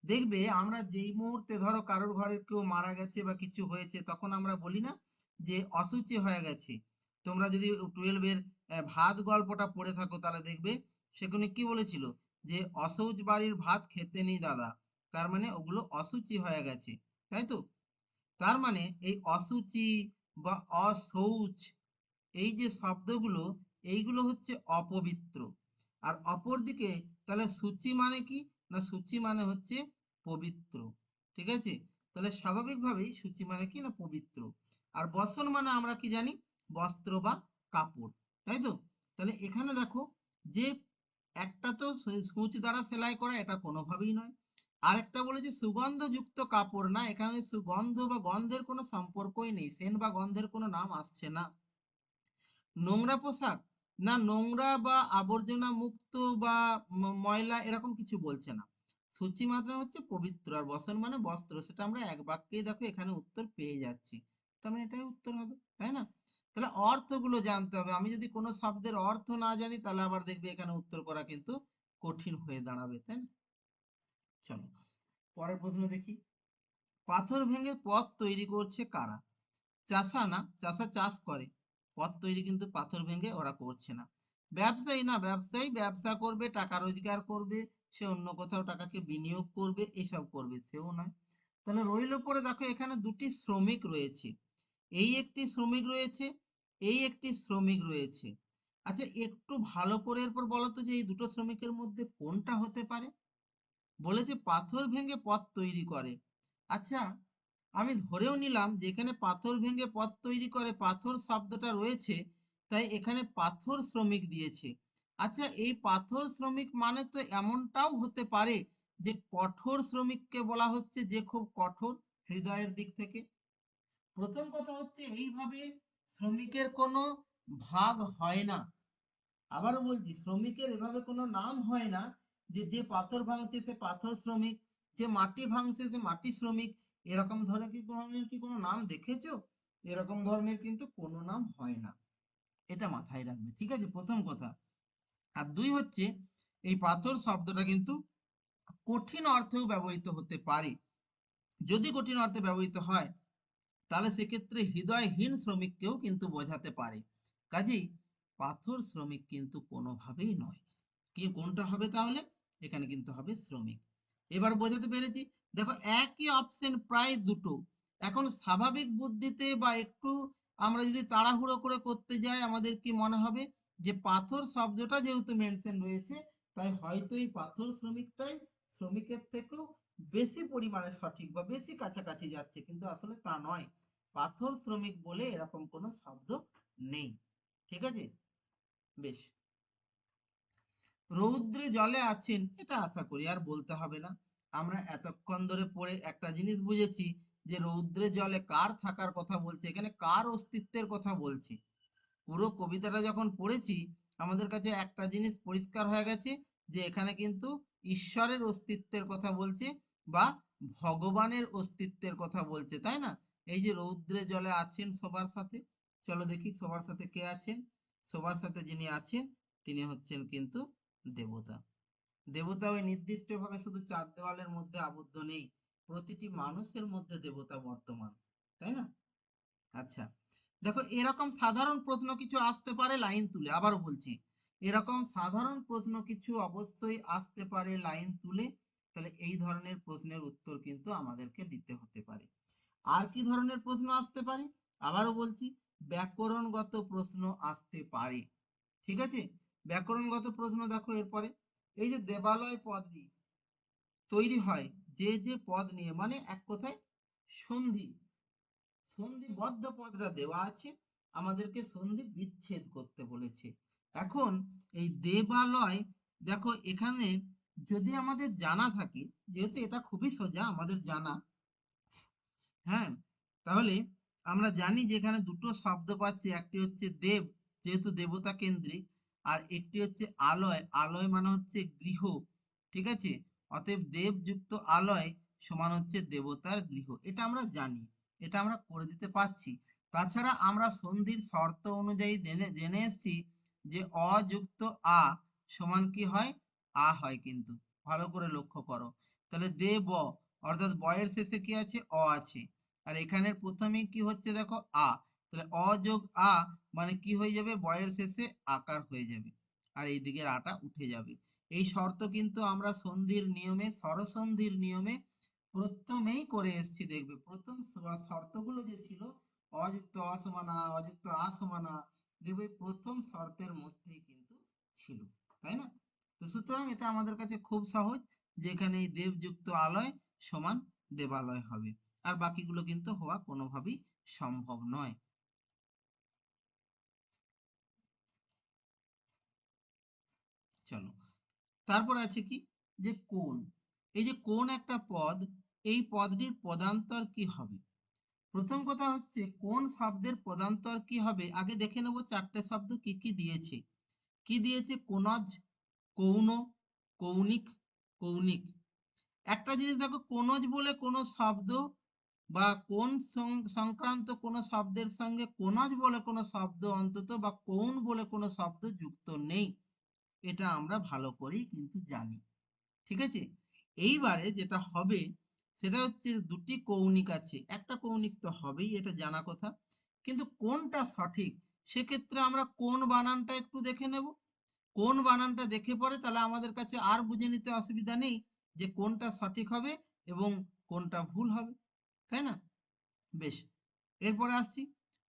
দেখবে আমরা যেই মুহূর্তে ধরো কারোর ঘরে কেউ মারা গেছে বা কিছু হয়েছে, তখন আমরা বলি না যে অশুচি হয়ে গেছে। তোমরা যদি 12-এর ভাত গল্পটা পড়ে থাকো তাহলে দেখবে সেখানে কি বলেছিল, যে অশৌচ বাড়ির ভাত খেতে নেই দাদা, তার মানে ওগুলো অশুচি হয়ে গেছে, তাই তো? তার মানে এই অশুচি বা অশৌচ, এই যে শব্দগুলো, এইগুলো হচ্ছে অপবিত্র। আর অপরদিকে তাহলে সূচি মানে কি, না সূচি মানে হচ্ছে পবিত্র, ঠিক আছে? তাহলে স্বাভাবিকভাবেই সূচি মানে কি, না পবিত্র। আর বসন মানে আমরা কি জানি, বস্ত্র বা কাপড়, তাই তো? তাহলে এখানে দেখো যে একটা তো সূচ দ্বারা সেলাই করা, এটা কোনোভাবেই নয়। আরেকটা বলেছে সুগন্ধযুক্ত কাপড়, না এখানে সুগন্ধ বা গন্ধের কোনো সম্পর্কই নেই, সেন্ট বা গন্ধের কোনো নাম আসছে না। নোংরা পোশাক, না নোংরা বা আবর্জনা মুক্ত বা ময়লা এরকম কিছু বলছে না। সূচি মাত্রা হচ্ছে পবিত্র, আর বসন মানে বস্ত্র, সেটা আমরা এক বাক্যেই দেখো এখানে উত্তর পেয়ে যাচ্ছি। তার মানে এটাই উত্তর হবে, তাই না? তাহলে অর্থগুলো জানতে হবে, আমি যদি কোনো শব্দের অর্থ না জানি তাহলে আবার দেখবে এখানে উত্তর করা কিন্তু কঠিন হয়ে দাঁড়াবে, তাই না? চলো পরের প্রশ্ন দেখি, পাথর ভেঙে পথ তৈরি করছে কারা? চাষা, না চাষা চাষ করে, পথ তৈরি কিন্তু পাথর ভেঙে ওরা করছে না। ব্যবসায়ী, না ব্যবসায়ী ব্যবসা করবে, টাকা রোজগার করবে, সে অন্য কোথাও টাকাকে বিনিয়োগ করবে, এসব করবে, সেও নয়। তাহলে রইল পরে দেখো এখানে দুটি শ্রমিক রয়েছে, এই একটি শ্রমিক রয়েছে, এই একটি শ্রমিক রয়েছে। আচ্ছা একটু ভালো করে এরপর বলো তো যে এই দুটো শ্রমিকের মধ্যে কোনটা হতে পারে। বলেছে পাথর ভেঙে পথ তৈরি করে। আচ্ছা আমি ধরেও নিলাম যে এখানে পাথর ভেঙে পথ তৈরি করে, পাথর শব্দটা রয়েছে, তাই এখানে পাথর শ্রমিক দিয়েছে। আচ্ছা এই পাথর শ্রমিক মানে তো এমনটাও হতে পারে যে কঠোর শ্রমিককে বলা হচ্ছে, যে খুব কঠোর হৃদয়ের দিক থেকে। প্রথম কথা হচ্ছে এইভাবে শ্রমিকের কোনো ভাগ হয় না। আবারও বলছি শ্রমিকের এভাবে কোনো নাম হয় না, যে যে পাথর ভাঙছে সে পাথর শ্রমিক, যে মাটি ভাঙছে সে মাটি শ্রমিক, এরকম ধরনের কি কোনো নাম দেখেছো? এরকম ধরনের কিন্তু কোনো নাম হয় না, এটা মাথায় রাখবে, ঠিক আছে, প্রথম কথা। আর দুই হচ্ছে এই পাথর শব্দটা কিন্তু কঠিন অর্থেও ব্যবহৃত হতে পারে। যদি কঠিন অর্থে ব্যবহৃত হয় তাহলে সেক্ষেত্রে হৃদয়হীন শ্রমিককেও কিন্তু বোঝাতে পারে। কাজেই পাথর শ্রমিক কিন্তু কোনোভাবেই নয়। কি কোনটা হবে তাহলে? এখানে কিন্তু হবে শ্রমিক। এবার বোঝাতে পেরেছি? দেখো একই অপশন প্রায় দুটো। এখন স্বাভাবিক বুদ্ধিতে বা একটু আমরা যদি তাড়াহুড়ো করে করতে যাই, আমাদের কি মনে হবে যে পাথর শব্দটা যেহেতু মেনশন রয়েছে, তাই হয়তো এই পাথর শ্রমিকটাই শ্রমিকের থেকেও বেশি পরিমাণে সঠিক বা বেশি কাছাকাছি যাচ্ছে, কিন্তু আসলে তা নয়। পাথর শ্রমিক বলে এরকম কোনো শব্দ নেই। ঠিক আছে, বেশ। রৌদ্রে জলে আছেন, এটা আশা করি আর বলতে হবে না। আমরা এতক্ষণ ধরে পড়ে একটা জিনিস বুঝেছি যে রৌদ্রে জলে কার থাকার কথা বলছে, এখানে কার অস্তিত্বের কথা বলছে। পুরো কবিতাটা যখন পড়েছি আমাদের কাছে একটা জিনিস পরিষ্কার হয়ে গেছে যে এখানে কিন্তু ঈশ্বরের অস্তিত্বের কথা বলছে বা ভগবানের অস্তিত্বের কথা বলছে, তাই না? এই যে রৌদ্রে জলে আছেন সবার সাথে, চলো দেখি সবার সাথে কে আছেন। সবার সাথে যিনি আছেন তিনি হচ্ছেন কিন্তু দেবতা। দেবতা ওই নির্দিষ্টভাবে শুধু চার দেওয়ালের মধ্যে আবদ্ধ নেই, প্রতিটি মানুষের মধ্যে দেবতা বর্তমান, তাই না? আচ্ছা, দেখো এরকম সাধারণ প্রশ্ন কিছু আসতে পারে লাইন তুলে, আবারও বলছি এরকম সাধারণ প্রশ্ন কিছু অবশ্যই আসতে পারে লাইন তুলে। তাহলে এই ধরনের প্রশ্নের উত্তর কিন্তু আমাদেরকে দিতে হতে পারে। আর কি ধরনের প্রশ্ন আসতে পারে, আবারও বলছি ব্যাকরণগত প্রশ্ন আসতে পারে। ঠিক আছে, ব্যাকরণগত প্রশ্ন দেখো এরপরে, এই যে দেবালয় পদটি তৈরি হয় যে যে পদ নিয়ে, মানে এক কথায় সন্ধি, সন্ধিবদ্ধ পদরা দেওয়া আছে, আমাদেরকে সন্ধি বিচ্ছেদ করতে বলেছে। এখন এই দেবালয়, দেখো এখানে যদি আমাদের জানা থাকে, যেহেতু এটা খুবই সোজা আমাদের জানা, হ্যাঁ, তাহলে আমরা জানি যে এখানে দুটো শব্দ পাচ্ছি, একটি হচ্ছে দেব, যেহেতু দেবতা কেন্দ্রিক, আর একটি হচ্ছে আলয়, আলয় মানে হচ্ছে গৃহ। ঠিক আছে, অতএব দেব যুক্ত আলয় সমান হচ্ছে দেবতার গৃহ, এটা আমরা জানি, এটা আমরা করে দিতে পারছি। তাছাড়া আমরা সন্ধির শর্ত অনুযায়ী জেনে জেনে এসেছি যে অযুক্ত আ সমান কি হয়, আ হয়, কিন্তু ভালো করে লক্ষ্য করো। তাহলে দেব অর্থাৎ বয়ের শেষে কি আছে, অ আছে, আর এখানের প্রথমে কি হচ্ছে দেখো আ, তাহলে অ যোগ আ মানে কি হয়ে যাবে, বয়ের শেষে আকার হয়ে যাবে, আর এই দিকের আটা উঠে যাবে। এই শর্ত কিন্তু আমরা সন্ধির নিয়মে, স্বরসন্ধির নিয়মে প্রথমেই করে এসেছি, দেখবে প্রথম শর্তগুলো যে ছিল অযুক্ত অ সমান আ, অযুক্ত আ সমান আ, দেখবে প্রথম শর্তের মধ্যেই কিন্তু ছিল, তাই না? তো সুতরাং এটা আমাদের কাছে খুব সহজ, যেখানে দেবযুক্ত আলয় সমান দেবালয় হবে, আর বাকিগুলো কিন্তু হওয়া কোনোভাবেই সম্ভব নয়। চলো, তারপর আছে কি, যে কোন, এই যে কোন একটা পদ, এই পদটির পদান্তর কি হবে। প্রথম কথা হচ্ছে কোন শব্দের পদান্তর কি হবে, আগে দেখে নেব চারটে শব্দ কি কি দিয়েছে। কি দিয়েছে, কোনজ, কৌন, কৌণিক, কৌণিক। একটা জিনিস দেখো, কোনজ বলে কোনো শব্দ বা কোন সংক্রান্ত কোনো শব্দের সঙ্গে কোনজ বলে কোনো শব্দ অন্তত বা কৌন বলে কোনো শব্দ যুক্ত নেই, এটা আমরা ভালো করেই কিন্তু জানি। ঠিক আছে, এইবারে যেটা হবে সেটা হচ্ছে দুটি কৌণিক আছে, একটা কৌণিক তো হবেই, এটা জানা কথা, কিন্তু কোনটা সঠিক সেক্ষেত্রে আমরা কোন বানানটা একটু দেখে নেব। কোন বানানটা দেখে পরে তাহলে আমাদের কাছে আর বুঝে নিতে অসুবিধা নেই যে কোনটা সঠিক হবে এবং কোনটা ভুল হবে, তাই না? বেশ, এরপরে আসছি,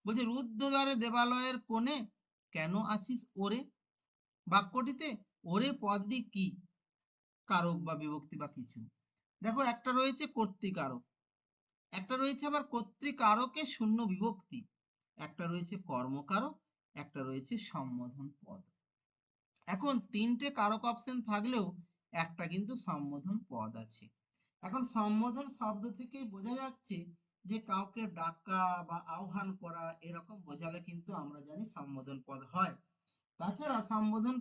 বলছে রুদ্ধদ্বারে দেবালয়ের কোণে কেন আছিস ওরে, বাক্যটিতে ওরে পদটি কি, কারক বা বিভক্তি বা কিছু। দেখো একটা রয়েছে কর্তৃকারক, একটা রয়েছে আবার কর্তৃকারকে শূন্য বিভক্তি, একটা রয়েছে কর্মকারক, একটা রয়েছে সম্বোধন পদ। এখন তিনটে কারক অপশন থাকলেও একটা কিন্তু সম্বোধন পদ আছে। এখন সম্বোধন শব্দ থেকেই বোঝা যাচ্ছে যে কাউকে ডাকা বা আহ্বান করা, এরকম বোঝালে কিন্তু আমরা জানি সম্বোধন পদ হয়। তাছাড়া সম্বোধন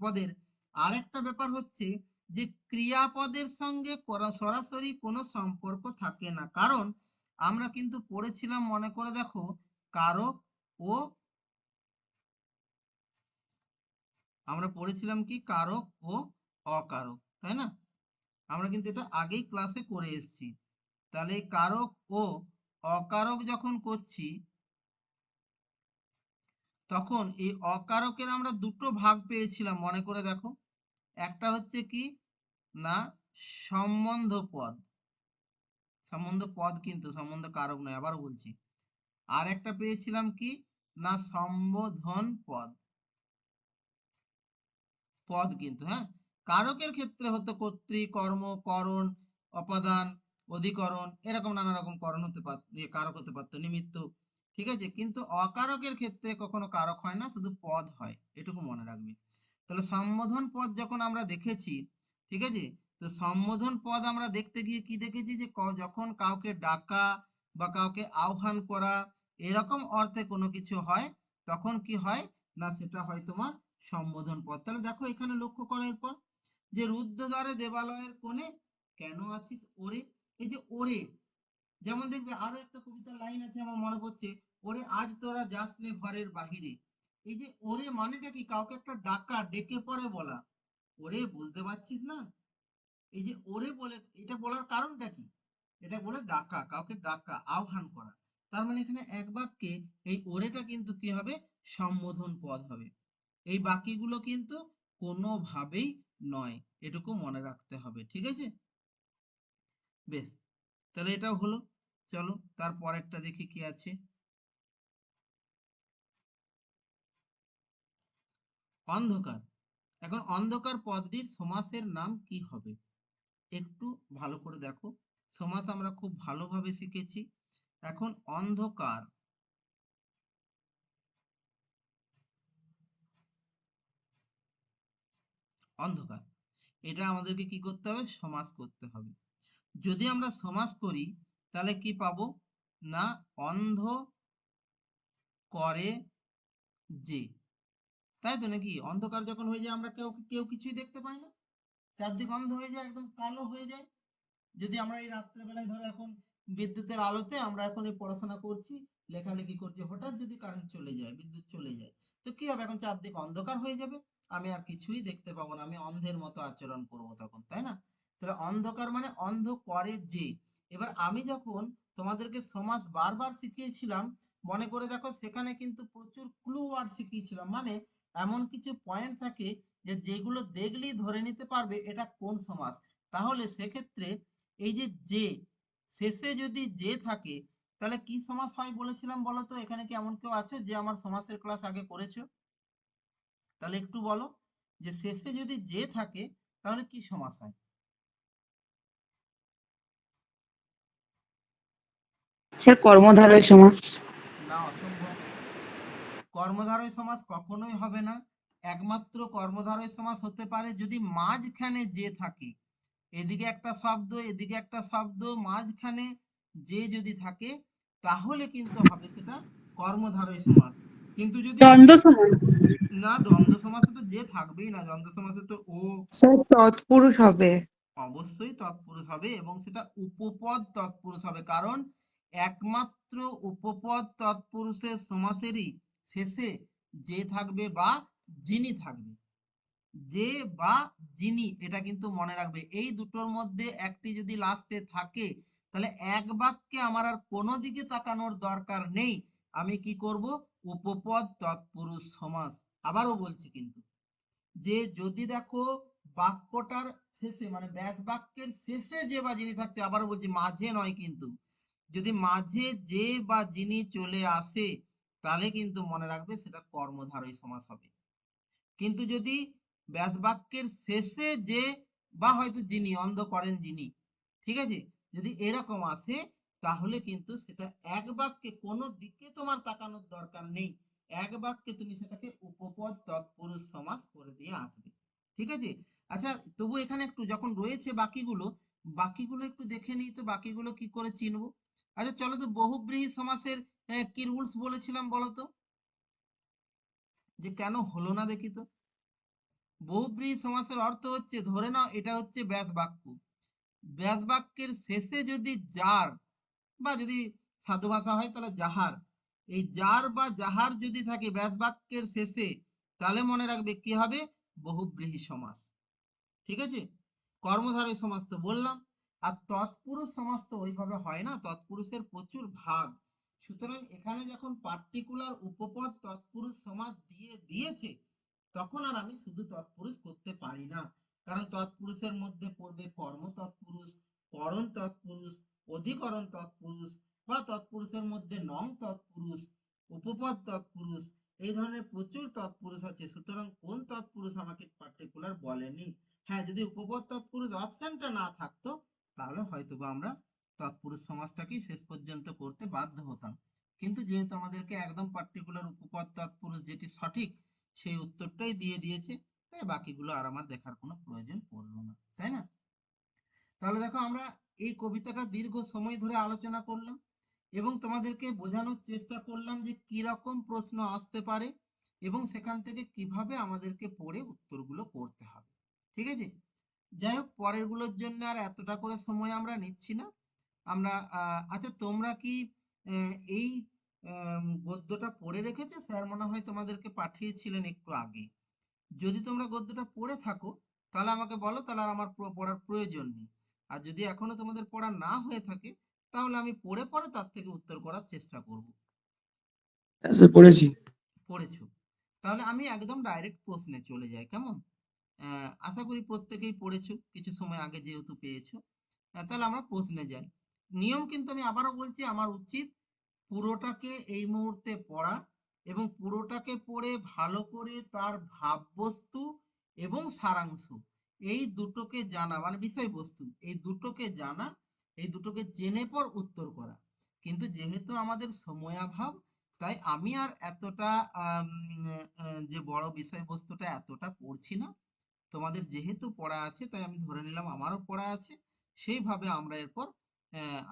পদের আরেকটা ব্যাপার হচ্ছে যে ক্রিয়াপদের সঙ্গে সরাসরি কোনো সম্পর্ক থাকে না, কারণ আমরা কিন্তু পড়েছিলাম, মনে করে দেখো, কারক ও, আমরা পড়েছিলাম কি কারক ও অকারক, তাই না? আমরা কিন্তু এটা আগেই ক্লাসে করে এসেছি। তাহলে কারক ও অকারক যখন করছি তখন এই অকারকের আমরা দুটো ভাগ পেয়েছিলাম, মনে করে দেখো, একটা হচ্ছে কি না সম্বন্ধ পদ, সম্বন্ধ পদ কিন্তু সম্বন্ধ কারক নয়, আবার বলছি, আর একটা পেয়েছিলাম কি না সম্বোধন পদ, পদ কিন্তু, হ্যাঁ, কারকের ক্ষেত্রে হতো কর্তৃ, কর্ম, করণ, অপাদান, অধিকরণ, এরকম নানা রকম করণ হতে পারত, কারক হতে পারতো, নিমিত্ত। ঠিক আছে, কিন্তু অকারকের ক্ষেত্রে কখনো কারক হয় না, শুধু পদ হয়, এটুকু মনে রাখবে। তাহলে সম্বোধন পদ যখন আমরা দেখেছি, ঠিক আছে, তো সম্বোধন পদ আমরা দেখতে গিয়ে কি দেখেছি, যে যখন কাউকে ডাকা বা কাউকে আহ্বান করা এরকম অর্থে কোনো কিছু হয়, তখন কি হয় না, সেটা হয় তোমার সম্বোধন পদ। তাহলে দেখো এখানে লক্ষ্য করো এরপর, যে রুদ্ধদ্বারে দেবালয়ের কোণে কেন আছিস ওরে, এই যে ওরে, যেমন দেখবে আরো একটা কবিতার লাইন আছে আমার মনে পড়ছে, ওরে আজ তোরা যাস নে ঘরের বাহিরে। এই যে ওরে মানেটা কি, কাউকে একটা ডাকা, ডেকে পরে বলা, ওরে বুঝতে পারছিস না, এই যে ওরে বলে, এটা বলার কারণটা কি, এটা বলে ডাকা, কাউকে ডাকা, আহ্বান করা। তার মানে এখানে এক বাক্যে এই ওরেটা কিন্তু কি হবে, সম্বোধন পদ হবে। এই বাকিগুলো কিন্তু কোনোভাবেই নয়, এটুকু মনে রাখতে হবে, ঠিক আছে। বেশ, তাহলে এটাও হলো। চলো তারপর একটা দেখি কি আছে। অন্ধকার। এখন অন্ধকার পদটির সমাসের নাম কি হবে, একটু ভালো করে দেখো। সমাস আমরা খুব ভালোভাবে শিখেছি। এখন অন্ধকার, অন্ধকার, এটা আমাদেরকে কি করতে হবে, সমাস করতে হবে। যদি আমরা সমাস করি তাহলে কি পাবো, না অন্ধ করে যে, তাই তো নাকি, অন্ধকার যখন হয়ে যায় আমরা কেউ কেউ কিছুই দেখতে পাই না, চারদিক অন্ধ হয়ে যায়, একদম কালো হয়ে যায়। যদি আমরা এই রাত্রেবেলায় ধরো এখন বিদ্যুতের আলোতে আমরা এখন এই পড়াশোনা করছি, লেখালেখি করছি, হঠাৎ যদি কারেন্ট চলে যায়, বিদ্যুৎ চলে যায়, তো কি হবে, এখন চারদিক অন্ধকার হয়ে যাবে, আমি আর কিছুই দেখতে পাবো না, আমি অন্ধের মতো আচরণ করব তখন, তাই না। তাহলে অন্ধকার মানে অন্ধ করে যে। এবার আমি যখন তোমাদেরকে সমাস বারবার শিখিয়েছিলাম, মনে করে দেখো সেখানে কিন্তু প্রচুর ক্লু ওয়ার্ড শিখিয়েছিলাম, মানে এমন কিছু পয়েন্ট থাকে যে যেগুলো দেখলেই ধরে নিতে পারবে এটা কোন সমাস। তাহলে সেক্ষেত্রে এই যে শেষে যদি যে থাকে, তাহলে কি সমাস হয় বলেছিলাম বলো তো, এখানে কি এমন কেউ আছে যে আমার সমাসের ক্লাস আগে করেছো, তাহলে একটু বলো, যে শেষে যদি যে থাকে তাহলে কি সমাস হয়। স্যার কর্মধারয় সমাস। না, অসম্ভব। কর্মধারয় সমাস কখনোই হবে না। একমাত্র কর্মধারয় সমাস হতে পারে যদি মাঝখানে যে থাকে, এদিকে একটা শব্দ, এদিকে একটা শব্দ, মাঝখানে যে যদি থাকে, তাহলে কিন্তু হবে সেটা কর্মধারয় সমাস। কিন্তু যদি দ্বন্দ্ব সমাস। না, দ্বন্দ্ব সমাসে তো যে থাকবেই না, দ্বন্দ্ব সমাসে তো ও স্যার তৎপুরুষ হবে। অবশ্যই তৎপুরুষ হবে, এবং সেটা উপপদ তৎপুরুষ হবে, কারণ একমাত্র উপপদ তৎপুরুষের সমাসেরই শেষে যে থাকবে বা যিনি থাকবে, যে বা যিনি, এটা কিন্তু মনে রাখবে। এই দুটোর মধ্যে একটি যদি লাস্টে থাকে, তাহলে এক বাক্যে আমার আর কোনো দিকে তাকানোর দরকার নেই, আমি কি করব, উপপদ তৎপুরুষ সমাস। আবারও বলছি কিন্তু, যে যদি দেখো বাক্যটার শেষে, মানে ব্যাস বাক্যের শেষে যে বা যিনি থাকছে, আবারও বলছি মাঝে নয় কিন্তু, যদি মাঝে যে বা যিনি চলে আসে, তাহলে কিন্তু মনে রাখবে সেটা কর্মধারয় সমাস হবে। কিন্তু যদি ব্যাস বাক্যের শেষে যে বা হয়তো যিনি, অন্ধ করেন যিনি, ঠিক আছে, যদি এরকম আসে, তাহলে কিন্তু সেটা এক বাক্যে কোনো দিকে তোমার তাকানোর দরকার নেই, এক বাক্যে তুমি সেটাকে উপপদ তৎপুরুষ সমাস করে দিয়ে আসবে, ঠিক আছে। আচ্ছা, তবু এখানে একটু যখন রয়েছে বাকিগুলো, বাকিগুলো একটু দেখে নিই তো, বাকিগুলো কি করে চিনবো। আচ্ছা চলো তো, বহুব্রীহি সমাসের কি রুলস বলেছিলাম বলো তো, যে কেন হলো না দেখি তো। বহুব্রীহি সমাসের অর্থ হচ্ছে, ধরে নাও এটা হচ্ছে ব্যাস বাক্য, ব্যাস বাক্যের শেষে যদি যার, বা যদি সাধু ভাষা হয় তাহলে যাহার, এই যার বা যাহার যদি থাকে ব্যাস বাক্যের শেষে, তাহলে মনে রাখবে কি হবে, বহুব্রীহি সমাস, ঠিক আছে। কর্মধারয় সমাস তো বললাম। আর তৎপুরুষ সমাস তো ওইভাবে হয় না, তৎপুরুষের প্রচুর ভাগ। সুতরাং এখানে যখন পার্টিকুলার উপপদ তৎপুরুষ সমাস দিয়ে দিয়েছে, তখন আর আমি শুধু তৎপুরুষ করতে পারি না, কারণ তৎপুরুষের মধ্যে পড়বে কর্ম তৎপুরুষ, করণ তৎপুরুষ, অধিকরণ তৎপুরুষ, বা তৎপুরুষের মধ্যে নং তৎপুরুষ, উপপদ তৎপুরুষ, এই ধরনের প্রচুর তৎপুরুষ আছে। সুতরাং কোন তৎপুরুষ আমাকে পার্টিকুলার বলেনি। হ্যাঁ, যদি উপপদ তৎপুরুষ অপশনটা না থাকতো, তাহলে হয়তোবা আমরা তৎপুরুষ সমাসটাকেই শেষ পর্যন্ত করতে বাধ্য হতাম। কিন্তু যেহেতু আমাদেরকে একদম পার্টিকুলার উপপদ তৎপুরুষ যেটি সঠিক সেই উত্তরটাই দিয়ে দিয়েছে, তাই বাকিগুলো আর আমার দেখার কোনো প্রয়োজন পড়লো না, তাই না? তাহলে দেখো আমরা এই কবিতাটা দীর্ঘ সময় ধরে আলোচনা করলাম এবং তোমাদেরকে বোঝানোর চেষ্টা করলাম যে কি রকম প্রশ্ন আসতে পারে এবং সেখান থেকে কিভাবে আমাদেরকে পড়ে উত্তরগুলো করতে হবে। ঠিক আছে? যাই হোক, পরেরগুলোর জন্য আর এতটা করে সময় আমরা নিচ্ছি না। আমরা আচ্ছা, তোমরা কি এই গদ্যটা পড়ে রেখেছো? স্যার মনে হয় তোমাদেরকে পাঠিয়েছিলেন একটু আগে। যদি তোমরা গদ্যটা পড়ে থাকো তাহলে আমাকে বলো, তাহলে আর আমার পড়ার প্রয়োজন নেই। আর যদি এখনো তোমাদের পড়া না হয়ে থাকে তাহলে আমি পড়ে পড়ে তার থেকে উত্তর করার চেষ্টা করব। স্যার পড়েছি। পড়েছো? তাহলে আমি একদম ডাইরেক্ট প্রশ্নে চলে যাই, কেমন? আশা করি প্রত্যেকেই পড়েছো কিছু সময় আগে যেহেতু পেয়েছো। তাহলে আমরা প্রশ্নে যাই। নিয়ম কিন্তু আমি আবারও বলছি, আমার উচিত পুরোটাকে এই মুহূর্তে পড়া এবং পুরোটাকে পড়ে ভালো করে তার ভাববস্তু এবং সারাংশ এই দুটোকে জানা, মানে বিষয়বস্তু এই দুটোকে জানা, এই দুটোকে জেনে পর উত্তর করা। কিন্তু যেহেতু আমাদের সময়াভাব, তাই আমি আর এতটা যে বড় বিষয়বস্তুটা এতটা পড়ছি না। তোমাদের যেহেতু পড়া আছে তাই আমি ধরে নিলাম আমারও পড়া আছে, সেইভাবে আমরা এরপর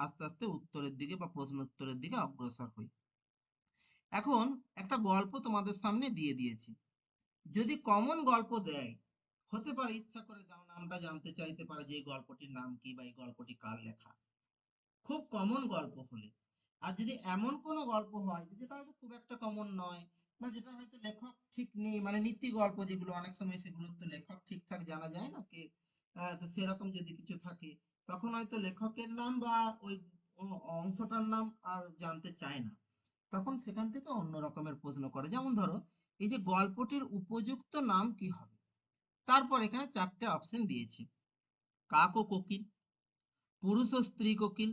আস্তে আস্তে উত্তরের দিকে বা প্রশ্ন উত্তরের দিকে অগ্রসর হই। এখন একটা গল্প তোমাদের সামনে দিয়ে দিয়েছি। যদি কমন গল্প দেয়, হতে পারে ইচ্ছা করে নামটা জানতে চাইতে পারে যে এই গল্পটির নাম কি বা এই গল্পটি কার লেখা, খুব কমন গল্প হলে। আর যদি এমন কোনো গল্প হয় যেটা হয়তো খুব একটা কমন নয় বা যেটা হয়তো লেখক ঠিক নেই, মানে নীতি গল্প যেগুলো অনেক সময় সেগুলো তো লেখক ঠিকঠাক জানা যায় না কে, তো সেরকম যদি কিছু থাকে তখন হয়তো লেখকের নাম বা ওই অংশটার নাম আর জানতে চায় না, তখন সেখান থেকে অন্য রকমের প্রশ্ন করে। যেমন ধরো, এই যে গল্পটির উপযুক্ত নাম কি হবে, তারপর এখানে চারটে অপশন দিয়েছি: কাক ও কোকিল, পুরুষ ও স্ত্রী কোকিল,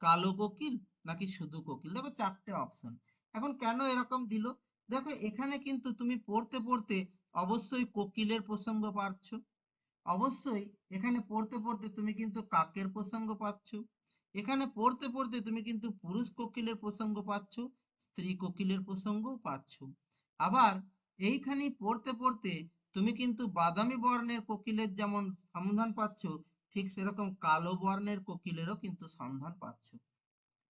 কালো কোকিল, নাকি শুধু কোকিল। দেখো চারটে অপশন। এখন কেন এরকম দিল? দেখো এখানে কিন্তু তুমি পড়তে পড়তে অবশ্যই কোকিলের প্রসঙ্গ পাচ্ছ, অবশ্যই এখানে পড়তে পড়তে তুমি কিন্তু কাকের প্রসঙ্গ পাচ্ছ, এখানে পড়তে পড়তে তুমি কিন্তু পুরুষ কোকিলের প্রসঙ্গ পাচ্ছ, স্ত্রী কোকিলের প্রসঙ্গও পাচ্ছ। আবার এইখানে পড়তে পড়তে তুমি কিন্তু বাদামি বর্ণের কোকিলের যেমন সন্ধান পাচ্ছ, ঠিক সেরকম কালো বর্ণের কোকিলেরও কিন্তু সন্ধান পাচ্ছ।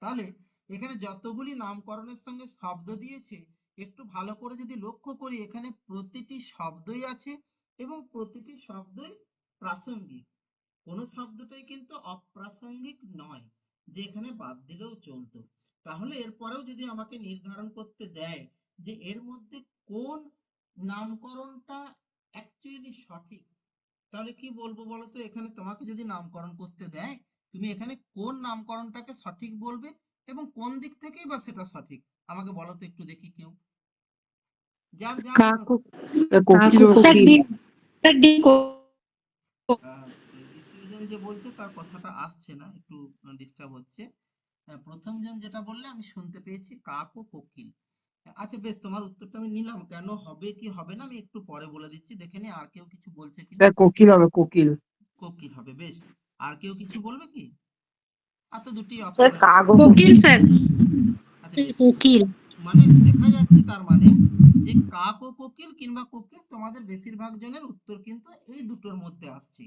তাহলে এখানে যতগুলি নামকরণের সঙ্গে শব্দ দিয়েছে, একটু ভালো করে যদি লক্ষ্য করি, এখানে প্রতিটি শব্দই আছে এবং প্রতিটি শব্দই প্রাসঙ্গিক। কোনো শব্দটাই কিন্তু অপ্রাসঙ্গিক নয় যে এখানে বাদ দিলেও চলতো। তাহলে এরপরেও যদি আমাকে নির্ধারণ করতে দেয় যে এর মধ্যে কোন নামকরণটা অ্যাকচুয়ালি সঠিক, তাহলে কি বলবো বলো তো? এখানে তোমাকে যদি নামকরণ করতে দেয়, তুমি এখানে কোন নামকরণটাকে সঠিক বলবে এবং কোন দিক থেকেই বা সেটা সঠিক, আমাকে বলো তো একটু দেখি কেউ, যার যা মনে কাক ও কোকিল ও কোকিল। দ্বিতীয় জন যে বলছে তার কথাটা আসছে না, একটু ডিস্টার্ব হচ্ছে। প্রথম জন যেটা বললে আমি শুনতে পেয়েছি কাক ও কোকিল। আচ্ছা বেশ, তোমার উত্তরটা আমি নিলাম। কেন হবে কি হবে না আমি একটু পরে বলে দিচ্ছি, দেখে নি আর কেউ কিছু বলছে কিনা। স্যার কোকিল হবে, কোকিল। কোকিল হবে, বেশ। আর কেউ কিছু বলবে কি? আর তো দুটি স্যার অপশন আছে। কোকিল স্যার। আচ্ছা বেশ, মানে দেখা যাচ্ছে তার মানে যে কাক ও কোকিল কিংবা কোকিল, তোমাদের বেশিরভাগ জনের উত্তর কিন্তু এই দুটোর মধ্যে আসছে।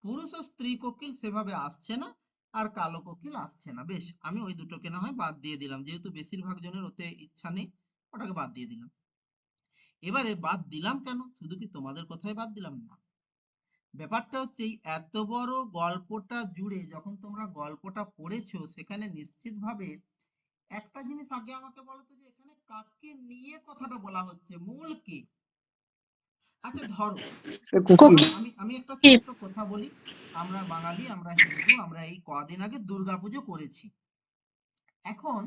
পুরুষ ও স্ত্রী কোকিল সেভাবে আসছে না, আর কালো কোকিল আসছে না। বেশ, আমি ওই দুটোকে না হয় বাদ দিয়ে দিলাম, যেহেতু বেশিরভাগ জনের ওতে ইচ্ছা নেই, ওটাকে বাদ দিয়ে দিলাম। এবারে বাদ দিলাম কেন, শুধু কি তোমাদের কথাই বাদ দিলাম না, ব্যাপারটা হচ্ছে এই এত বড় গল্পটা জুড়ে যখন তোমরা গল্পটা পড়েছো, সেখানে নিশ্চিতভাবে একটা জিনিস আগে আমাকে বলো তো, যে এখানে কাকে নিয়ে কথাটা বলা হচ্ছে, মূল কে? আচ্ছা ধরো, কোকিল। আমি আমি একটা ছোট্ট কথা বলি। আমরা বাঙালি, আমরা হিন্দু, আমরা এই কদিন আগে দুর্গাপুজো করেছি। এখন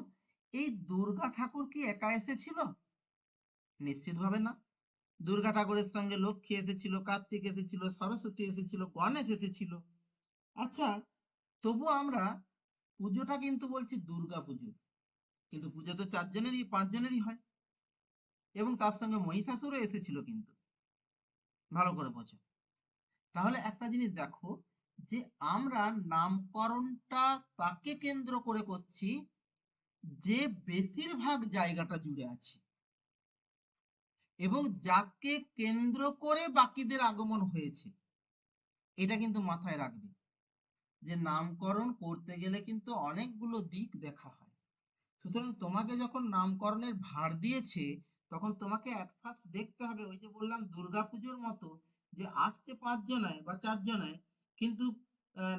এই দুর্গা ঠাকুর কি একা এসেছিল? নিশ্চিতভাবে না। দুর্গা ঠাকুরের সঙ্গে লক্ষ্মী এসেছিল, কার্তিক এসেছিল, সরস্বতী এসেছিল, গণেশ এসেছিল। আচ্ছা, তবু আমরা পুজোটা কিন্তু বলছি দুর্গা পুজো, কিন্তু পুজো তো 5 জনেরই হয়, এবং তার সঙ্গে মহিষাসুরও এসেছিল কিন্তু, ভালো করে বোঝো। তাহলে একটা জিনিস দেখো, যে আমরা নামকরণটা তাকে কেন্দ্র করে করছি যে বেশিরভাগ জায়গাটা জুড়ে আছে এবং যাকে কেন্দ্র করে বাকিদের আগমন হয়েছে। এটা কিন্তু মাথায় রাখবে যে নামকরণ করতে গেলে কিন্তু অনেকগুলো দিক দেখা হয়। সুতরাং তোমাকে যখন নামকরণের ভার দিয়েছে তখন তোমাকে অ্যাট ফার্স্ট দেখতে হবে, ওই যে বললাম দুর্গাপুজোর মতো, যে আসছে 5 জনায় বা 4 জনায়, কিন্তু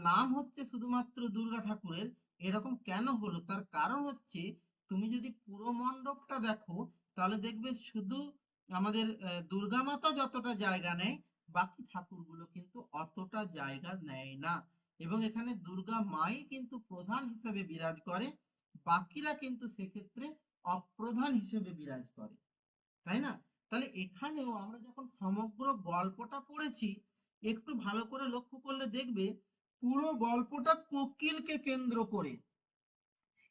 নাম হচ্ছে শুধুমাত্র দুর্গা ঠাকুরের। এরকম কেন হলো? তার কারণ হচ্ছে তুমি যদি পুরো মণ্ডপটা দেখো তাহলে দেখবে শুধু আমাদের দুর্গা মাতা যতটা জায়গা নেয় বাকি ঠাকুরগুলো কিন্তু অতটা জায়গা নেয় না, এবং এখানে দুর্গা মাই কিন্তু প্রধান হিসেবে বিরাজ করে, বাকিরা কিন্তু সেক্ষেত্রে অপ্রধান হিসেবে বিরাজ করে, তাই না? তাহলে এখানেও আমরা যখন সমগ্র গল্পটা পড়েছি একটু ভালো করে লক্ষ্য করলে দেখবে পুরো গল্পটা কোকিলকে কেন্দ্র করে।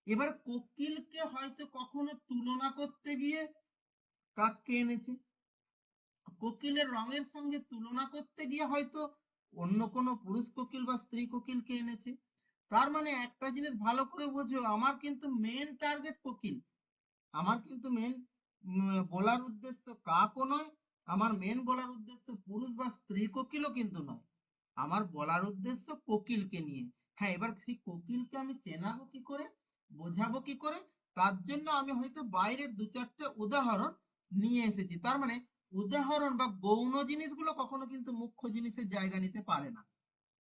এবার কোকিলকে হয়তো কখনো তুলনা করতে গিয়ে কাককে এনেছে, কোকিলের রঙের সঙ্গে তুলনা করতে গিয়ে হয়তো অন্য কোনো পুরুষ কোকিল বা স্ত্রী কোকিলকে এনেছে। তার মানে একটা জিনিস ভালো করে বোঝো, আমার কিন্তু মেন টার্গেট কোকিল, আমার কিন্তু মেন বলার উদ্দেশ্য কাকও নয়, আমার মেন বলার উদ্দেশ্য পুরুষ বা স্ত্রী কোকিলও কিন্তু নয়, আমার বলার উদ্দেশ্য কোকিলকে নিয়ে। হ্যাঁ, এবার সেই কোকিলকে আমি চেনাবো কি করে, বোঝাবো কি করে, তার জন্য আমি হয়তো বাইরের 2-4টে উদাহরণ নিয়ে এসেছি। তার মানে উদাহরণ বা গৌণ জিনিসগুলো কখনো কিন্তু মুখ্য জিনিসের জায়গা নিতে পারে না,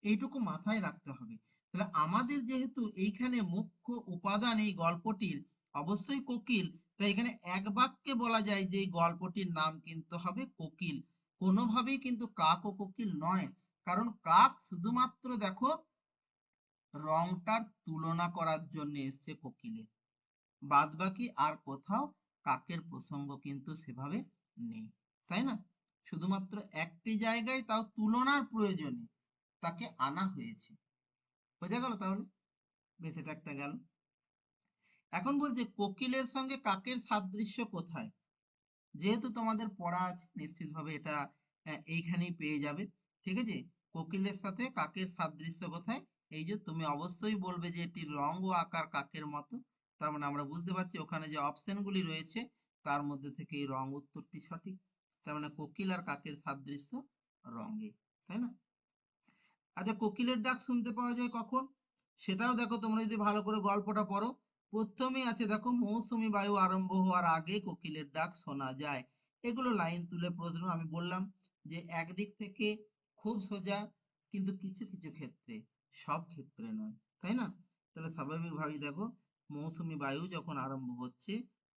এইটুকু মাথায় রাখতে হবে। তাহলে আমাদের যেহেতু এইখানে মুখ্য উপাদান এই গল্পটির অবশ্যই কোকিল, তাই এখানে এক বাক্যে বলা যায় যে এই গল্পটির নাম কিন্তু হবে কোকিল, কোনোভাবেই কিন্তু কাক ও কোকিল নয়। কারণ কাক শুধুমাত্র দেখো রংটার তুলনা করার জন্য এসছে কোকিলের, বাদ বাকি আর কোথাও কাকের প্রসঙ্গ কিন্তু সেভাবে নেই, তাই না? শুধুমাত্র একটি জায়গায়, তাও তুলনার প্রয়োজনে তাকে আনা হয়েছে। বোঝা গেল তাহলে? বেশ, এটা একটা গেল। এখন বলছে কোকিলের সঙ্গে কাকের সাদৃশ্য কোথায়? যেহেতু তোমাদের পড়া আছে নিশ্চিতভাবে এটা এইখানেই পেয়ে যাবে। ঠিক আছে, কোকিলের সাথে কাকের সাদৃশ্য কোথায়? এই যে তুমি অবশ্যই বলবে যে এটি রং ও আকার কাকের মতো। তার মানে আমরা বুঝতে পারছি ওখানে যে অপশনগুলি রয়েছে তার মধ্যে থেকে এই রং উত্তরটি সঠিক। তার মানে কোকিল আর কাকের সাদৃশ্য রঙে, তাই না? আচ্ছা, কোকিলের ডাক শুনতে পাওয়া যায় কখন? সেটাও দেখো, তোমরা যদি ভালো করে গল্পটা পড়ো, প্রথমেই আছে দেখো মৌসুমী বায়ু আরম্ভ হওয়ার আগে কোকিলের ডাক শোনা যায়। এগুলো লাইন তুলে প্রশ্ন, আমি বললাম যে একদিক থেকে খুব সোজা, কিন্তু কিছু কিছু ক্ষেত্রে, সব ক্ষেত্রে নয়, তাই না? তাহলে স্বাভাবিকভাবেই দেখো মৌসুমী বায়ু যখন আরম্ভ হচ্ছে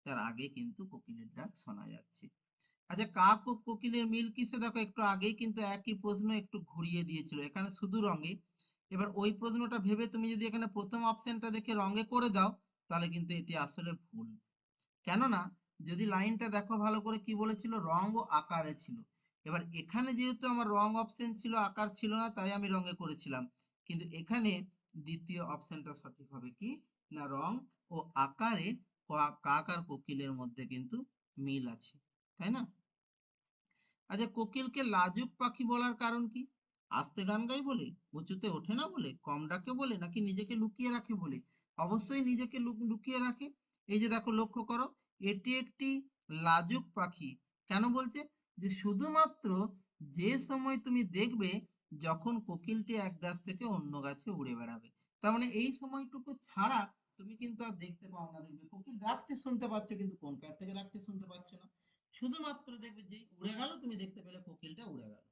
তার আগে কিন্তু কোকিলের ডাক শোনা যাচ্ছে। আচ্ছা, কাক ও কোকিলের মিল কিসে? দেখো একটু আগেই কিন্তু একই প্রশ্ন একটু ঘুরিয়ে দিয়েছিল, এখানে শুধু রঙে। এবার ওই প্রশ্নটা ভেবে তুমি যদি এখানে প্রথম অপশনটা দেখে রঙে করে দাও তাহলে কিন্তু এটি আসলে ভুল। কেননা যদি লাইনটা দেখো ভালো করে, কি বলেছিল? রং ও আকারে ছিল। এবার এখানে যেহেতু আমার রং অপশন ছিল, আকার ছিল না, তাই আমি রঙে করেছিলাম। কিন্তু এখানে দ্বিতীয় অপশনটা সঠিক হবে কি না, রং ও আকারে কাক আর কোকিলের মধ্যে কিন্তু মিল আছে, তাই না? আচ্ছা, কোকিলকে লাজুক পাখি বলার কারণ কি? আস্তে গান গাই বলে, উঁচুতে ওঠে না বলে, কম ডাকে বলে, নাকি নিজেকে লুকিয়ে রাখে বলে? অবশ্যই নিজেকে লুকিয়ে রাখে। এই যে দেখো লক্ষ্য করো, এটি একটি লাজুক পাখি। কেন বলছে? যে শুধুমাত্র যে সময় তুমি দেখবে যখন কোকিলটি এক গাছ থেকে অন্য গাছে উড়ে বেড়াবে, তার মানে এই সময়টুকু ছাড়া তুমি কিন্তু আর দেখতে পাও না। দেখবে কোকিল ডাকছে শুনতে পাচ্ছ, কিন্তু কোন গাছ থেকে ডাকছে শুনতে পাচ্ছ না। শুধুমাত্র দেখবে যেই উড়ে গেল তুমি দেখতে পেলে কোকিলটা উড়ে গেল,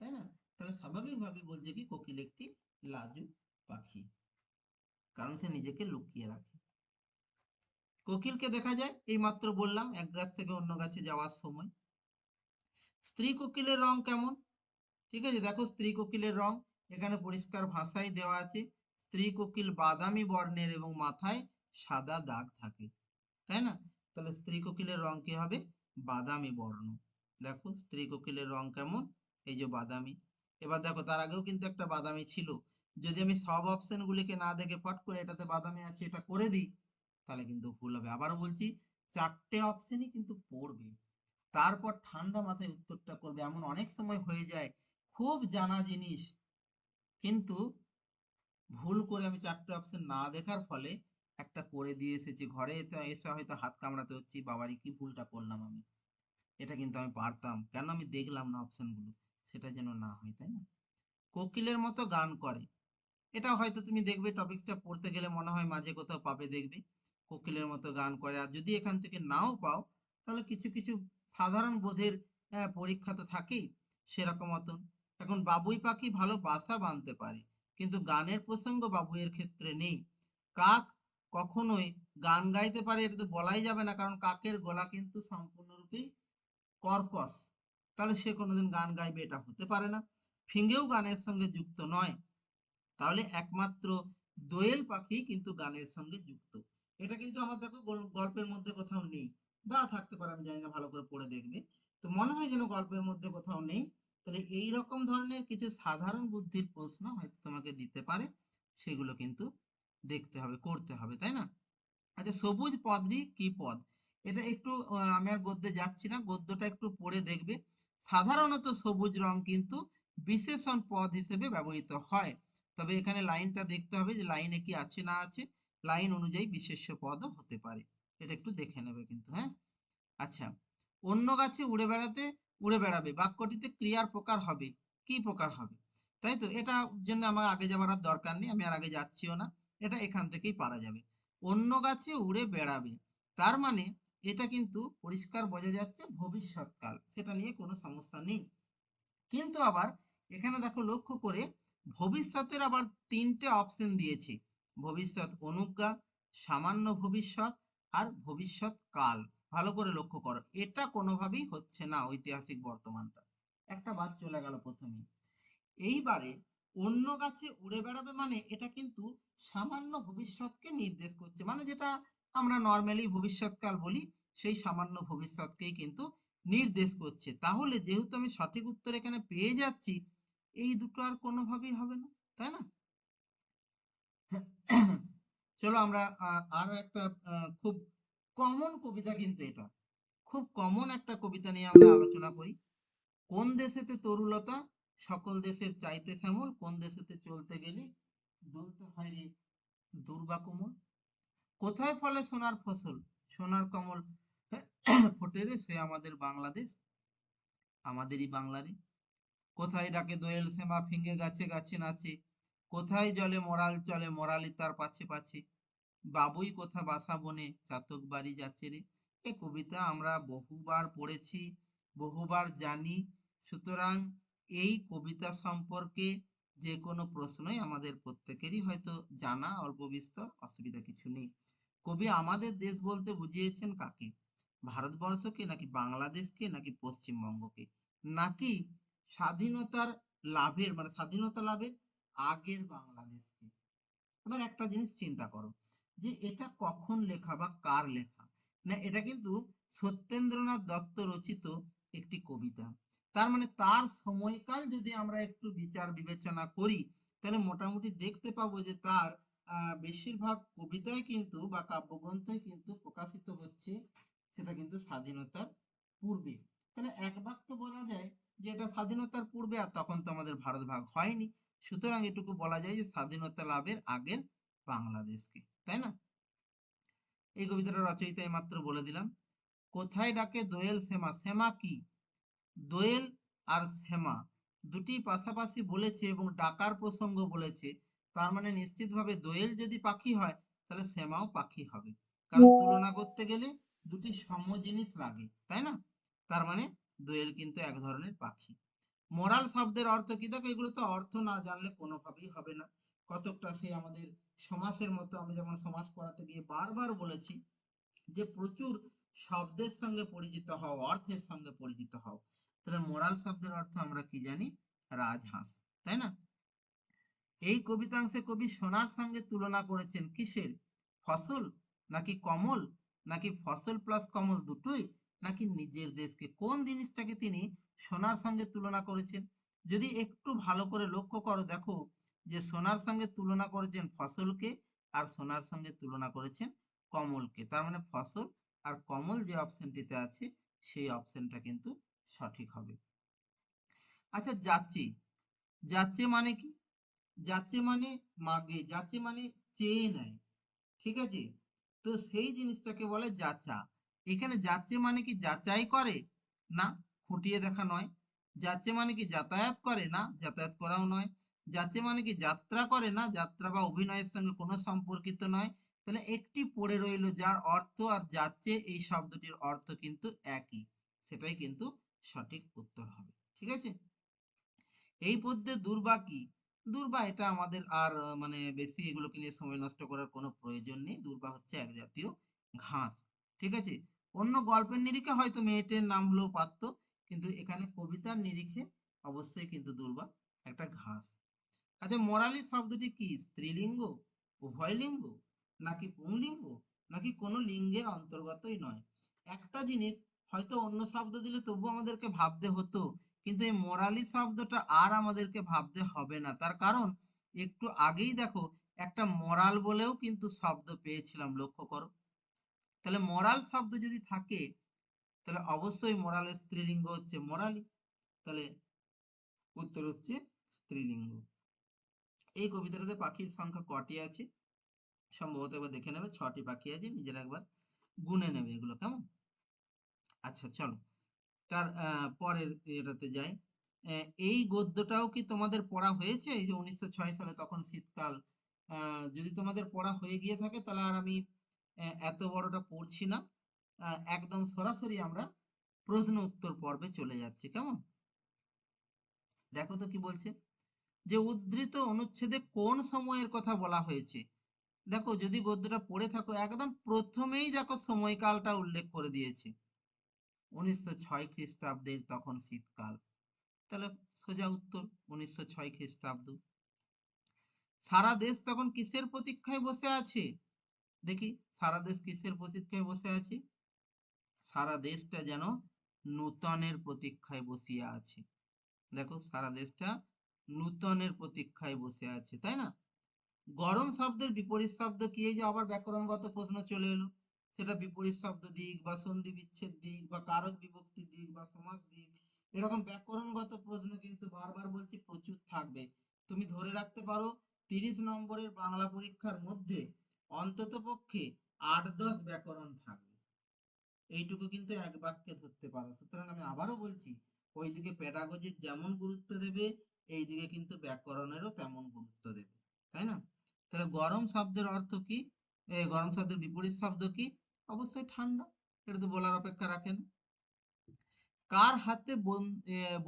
তাই না? তাহলে স্বাভাবিকভাবে বলছে কি কোকিল একটি লাজুক পাখি, কারণ সে নিজেকে লুকিয়ে রাখে। কোকিলকে দেখা যায় এই মাত্র বললাম এক গাছ থেকে অন্য গাছে যাওয়ার সময়। স্ত্রী কোকিলের রং কেমন? ঠিক আছে, দেখো স্ত্রী কোকিলের রং এখানে পরিষ্কার ভাষায় দেওয়া আছে। স্ত্রী কোকিল বাদামি বর্ণের এবং মাথায় সাদা দাগ থাকে, তাই না? তাহলে স্ত্রী কোকিলের রং কি হবে? বাদামি বর্ণ। দেখো স্ত্রী কোকিলের রং কেমন? এই যে বাদামি। এবার দেখো তার আগেও কিন্তু একটা বাদামি ছিল, যদি আমি সব অপশন গুলিকে না দেখে ফট করে এটাতে বাদামি আছে এটা করে দিই তাহলে কিন্তু ভুল হবে। আবারও বলছি, 4টে অপশনই কিন্তু পড়বে, তারপর ঠান্ডা মাথায় উত্তরটা করবে। এমন অনেক সময় হয়ে যায় খুব জানা জিনিস কিন্তু ভুল করে আমি 4টে অপশন না দেখার ফলে একটা করে দিয়ে এসেছি ঘরে, এসে হয়তো হাত কামড়াতে হচ্ছে, বাবারই কি ভুলটা করলাম আমি, এটা কিন্তু আমি পারতাম, কেন আমি দেখলাম না অপশনগুলো, সেটা যেন না হয়, তাই না? কোকিলের মতো গান করে, এটা হয়তো তুমি দেখবে টপিকসটা পড়তে গেলে মনে হয় মাঝে কোথাও পাবে, দেখবে কোকিলের মতো গান করে। আর যদি এখান থেকে নাও পাও, তাহলে কিছু কিছু সাধারণ বোধের পরীক্ষা তো থাকেই সেরকম মতন। এখন বাবুই পাখি ভালো বাসা বাঁধতে পারে, কিন্তু গানের প্রসঙ্গ বাবুইয়ের ক্ষেত্রে নেই। কাক কখনোই গান গাইতে পারে, এটা তো বলাই যাবে না, কারণ কাকের গলা কিন্তু সম্পূর্ণরূপেই কর্কশ, তাহলে সে কোনোদিন গান গাইবে এটা হতে পারে না। ফিঙেও গানের সঙ্গে যুক্ত নয়, তাহলে একমাত্র দোয়েল পাখি কিন্তু গানের সঙ্গে যুক্ত। এটা কিন্তু আমার দেখো গল্পের মধ্যে কোথাও নেই, বা থাকতে পারে, আমি জানি না, ভালো করে পড়ে দেখবে। তো মনে হয় যেন গল্পের মধ্যে কোথাও নেই। তাহলে এই রকম ধরনের কিছু সাধারণ বুদ্ধির প্রশ্ন হয়তো তোমাকে দিতে পারে, সেগুলো কিন্তু দেখতে হবে, করতে হবে, তাই না? আচ্ছা, সবুজ পদটি কি পদ? এটা একটু আমি আর গদ্যে যাচ্ছি না, গদ্যটা একটু পড়ে দেখবে। সাধারণত সবুজ রং কিন্তু বিশেষণ পদ হিসেবে ব্যবহৃত হয়, তবে এখানে লাইনটা দেখতে হবে যে লাইনে কি আছে না আছে, লাইন অনুযায়ী বিশেষ্য পদও হতে পারে, এটা একটু দেখে নেবে কিন্তু, হ্যাঁ। আচ্ছা, অন্য গাছে উড়ে বেড়াবে বাক্যটিতে ক্রিয়ার প্রকার হবে, কি প্রকার হবে? তাই তো, এটা জন্য আমার আগে যাবার আর দরকার নেই, আমি আর আগে যাচ্ছিও না, এটা এখান থেকেই পারা যাবে। অন্য গাছে উড়ে বেড়াবে, তার মানে এটা কিন্তু পরিষ্কার বোঝা যাচ্ছে ভবিষ্যৎকাল, সেটা নিয়ে কোনো সমস্যা নেই। কিন্তু আবার এখানে দেখো লক্ষ্য করে, ভবিষ্যতের আবার 3টে অপশন দিয়েছে, ভবিষ্যৎ অনুজ্ঞা, সামান্য ভবিষ্যৎ, আর ভবিষ্যৎ কাল। ভালো করে লক্ষ্য করো, এটা কোনোভাবেই হচ্ছে না ঐতিহাসিক বর্তমানটা, একটা বাদ চলে গেল প্রথমেই। এইবারে অন্য গাছে উড়ে বেড়াবে মানে এটা কিন্তু সামান্য ভবিষ্যৎকে নির্দেশ করছে, মানে যেটা আমরা নর্মালি ভবিষ্যৎকাল বলি, সেই সামান্য ভবিষ্যৎকেই কিন্তু নির্দেশ করছে। তাহলে যেহেতু আমি সঠিক উত্তর এখানে পেয়ে যাচ্ছি, এই দুটো আর কোনোভাবেই হবে না, তাই না? চলো আমরা আরো একটা খুব কমন কবিতা, কিন্তু এটা খুব কমন একটা কবিতা নিয়ে আমরা আলোচনা করি। কোন দেশেতে তরুলতা সকল দেশের চাইতে শ্যামল, কোন দেশেতে চলতে গেলে দুলতে হয় রে দুর্বা কোমল। কোথায় ফলে সোনার ফসল, সোনার কমল ফোটে রে, সে আমাদের বাংলাদেশ, আমাদেরই বাংলা রে। কোথায় ডাকে দোয়েল শ্যামা ফিঙে গাছে গাছে নাচে, কোথায় জলে মরাল চলে মরালি তার পাছে পাছে, বাবুই কোথা বাসা বনে চাতক বাড়ি যাচ্ছে রে। এই কবিতা আমরা বহুবার পড়েছি, বহুবার জানি, সুতরাং এই কবিতা সম্পর্কে যে কোনো প্রশ্নই আমাদের প্রত্যেকেরই হয়তো জানা অল্প বিস্তর, অসুবিধা কিছু নেই। কবি আমাদের দেশ বলতে বুঝিয়েছেন কাকে? ভারতবর্ষকে, নাকি বাংলাদেশকে, নাকি পশ্চিমবঙ্গকে, নাকি স্বাধীনতার লাভের মানে স্বাধীনতা লাভের আগের বাংলাদেশকে? এবার একটা জিনিস চিন্তা করো, যে এটা কখন লেখা বা কার লেখা? না, এটা কিন্তু সত্যেন্দ্রনাথ দত্ত রচিত একটি কবিতা, তার মানে তার সময়কাল যদি আমরা একটু বিচার বিবেচনা করি, তাহলে মোটামুটি দেখতে পাবো যে তার বেশিরভাগ কবিতায় কিন্তু বা কাব্যগ্রন্থই কিন্তু প্রকাশিত হচ্ছে, সেটা কিন্তু স্বাধীনতার পূর্বে। তাহলে এক বাক্যে বলা যায় যে এটা স্বাধীনতার পূর্বে, আর তখন তো আমাদের ভারত ভাগ হয়নি, সুতরাং এটুকু বলা যায় যে স্বাধীনতা লাভের আগের বাংলাদেশকে, তাই না? এই কবিতাটা রচয়িতা মাত্র বলে দিলাম। কোথায় ডাকে দোয়েল শ্যামা, শ্যামা কি? দোয়েল আর শ্যামা দুটি পাশাপাশি বলেছে এবং ডাকার প্রসঙ্গ বলেছে, তার মানে নিশ্চিতভাবে দোয়েল যদি পাখি হয়, তাহলে শ্যামাও পাখি হবে, কারণ তুলনা করতে গেলে দুটি সম জিনিস লাগে, তাই না? তার মানে দোয়েল কিন্তু এক ধরনের পাখি। মোরাল শব্দের অর্থ কি? দেখো, এগুলো তো অর্থ না জানলে কোনোভাবেই হবে না, কতকটা সে আমাদের সমাসের মতো, আমি যেমন সমাস পড়াতে গিয়ে বারবার বলেছি যে প্রচুর শব্দের সঙ্গে পরিচিত হও, অর্থের সঙ্গে পরিচিত হও। তাহলে মোরাল শব্দের অর্থ আমরা কি জানি? রাজহাঁস, তাই না? এই কবিতাংশে কবি সোনার সঙ্গে তুলনা করেছেন কিসের? ফসল, নাকি কমল, নাকি ফসল প্লাস কমল দুটোই, নাকি নিজের দেশকে? কোন জিনিসটাকে তিনি সোনার সঙ্গে তুলনা করেছেন? যদি একটু ভালো করে লক্ষ্য করো, দেখো যে সোনার সঙ্গে তুলনা করেছেন ফসলকে, আর সোনার সঙ্গে তুলনা করেছেন কমলকে, তার মানে ফসল আর কমল যে অপশনটিতে আছে, সেই অপশনটা কিন্তু সঠিক হবে। আচ্ছা, যাচ্ছে, যাচ্ছে মানে কি? যাচে মানে মাগে, যাচে মানে চেয়ে নেয়, ঠিক আছে? তো সেই জিনিসটাকে বলে যাচা। এখানে যাচে মানে কি যাচাই করে? না, খুঁটিয়ে দেখা নয়। যাচে মানে কি যাতায়াত করে? না, যাতায়াত করাও নয়। যাচে মানে কি যাত্রা করে? না, যাত্রা বা অভিনয়ের সঙ্গে কোনো সম্পর্কিত নয়। তাহলে একটি পড়ে রইলো যার অর্থ আর যাচ্ছে এই শব্দটির অর্থ কিন্তু একই, সেটাই কিন্তু সঠিক উত্তর হবে, ঠিক আছে? এই পদ্যে দুর্বা কি? দুর্বা এটা আমাদের আর মানে বেশি এগুলোকে নিয়ে সময় নষ্ট করার কোনো প্রয়োজন নেই। দুর্বা হচ্ছে এক জাতীয় ঘাস, ঠিক আছে? অন্য গল্পের নিরিখে হয়তো মেয়েটির নাম হলেও পারতো, কিন্তু এখানে কবিতার নিরিখে অবশ্যই কিন্তু দুর্বা একটা ঘাস। আচ্ছা, মোরালি শব্দটি কি স্ত্রীলিঙ্গ, উভয়লিঙ্গ, নাকি পুংলিঙ্গ, নাকি কোনো লিঙ্গের অন্তর্গতই নয়? একটা জিনিস হয়তো অন্য শব্দ দিলে তবু আমাদেরকে ভাবতে হতো, কিন্তু এই মোরালি শব্দটা আর আমাদেরকে ভাবতে হবে না। তার কারণ একটু আগেই দেখো একটা মরাল বলেও কিন্তু শব্দ পেয়েছিলাম, লক্ষ্য করো। তাহলে মরাল শব্দ যদি থাকে তাহলে অবশ্যই মোরালের স্ত্রীলিঙ্গ হচ্ছে মোরালি, তাহলে উত্তর হচ্ছে স্ত্রীলিঙ্গ। এই কবিতাটাতে পাখির সংখ্যা কটি আছে? সম্ভবত একবার দেখে নেবে, 6টি পাখি আছে, নিজেরা একবার গুনে নেবে এগুলো, কেমন? আচ্ছা চলো, তার পরের এটাতে যাই। এই গদ্যটাও কি তোমাদের পড়া হয়েছে? এই যে 1906 সালে, তখন শীতকাল, যদি তোমাদের পড়া হয়ে গিয়ে থাকে তাহলে আর আমি এত বড়টা পড়ছি না। একদম সরাসরি আমরা প্রশ্ন উত্তর পর্বে চলে যাচ্ছি, কেমন? দেখো তো কি বলছে, যে উদ্ধৃত অনুচ্ছেদে কোন সময়ের কথা বলা হয়েছে? দেখো যদি গদ্যটা পড়ে থাকো একদম প্রথমেই দেখো সময়কালটা উল্লেখ করে দিয়েছে, 1906 খ্রিস্টাব্দের তখন শীতকাল, তাহলে সোজা উত্তর 1906 খ্রিস্টাব্দ। সারা দেশ তখন কিসের প্রতীক্ষায় বসে আছে? দেখি, সারা দেশ কিসের প্রতীক্ষায় বসে আছে? সারা দেশটা যেন নূতনের প্রতীক্ষায় বসিয়া আছে। দেখো সারা দেশটা নূতনের প্রতীক্ষায় বসে আছে, তাই না? গরম শব্দের বিপরীত শব্দ কি? এই যে আবার ব্যাকরণগত প্রশ্ন চলে এলো, সেটা বিপরীত শব্দ দিক বা সন্ধি বিচ্ছেদ দিক বা কারক বিভক্তি দিক বা সমাস দিক, এরকম ব্যাকরণগত প্রশ্ন কিন্তু বারবার বলছি প্রচুর থাকবে। তুমি ধরে রাখতে পারো 30 নম্বরের বাংলা পরীক্ষার মধ্যে অন্তত পক্ষে 8-10 ব্যাকরণ থাকবে, এইটুকু কিন্তু এক বাক্যে ধরতে পারো। সুতরাং আমি আবারও বলছি, ওইদিকে পেডাগজির যেমন গুরুত্ব দেবে এইদিকে কিন্তু ব্যাকরণেরও তেমন গুরুত্ব দেবে, তাই না? তাহলে গরম শব্দের অর্থ কি? গরম শব্দের বিপরীত শব্দ কি? অবশ্যই ঠান্ডা, এটা তো বলার অপেক্ষা রাখে না। কার হাতে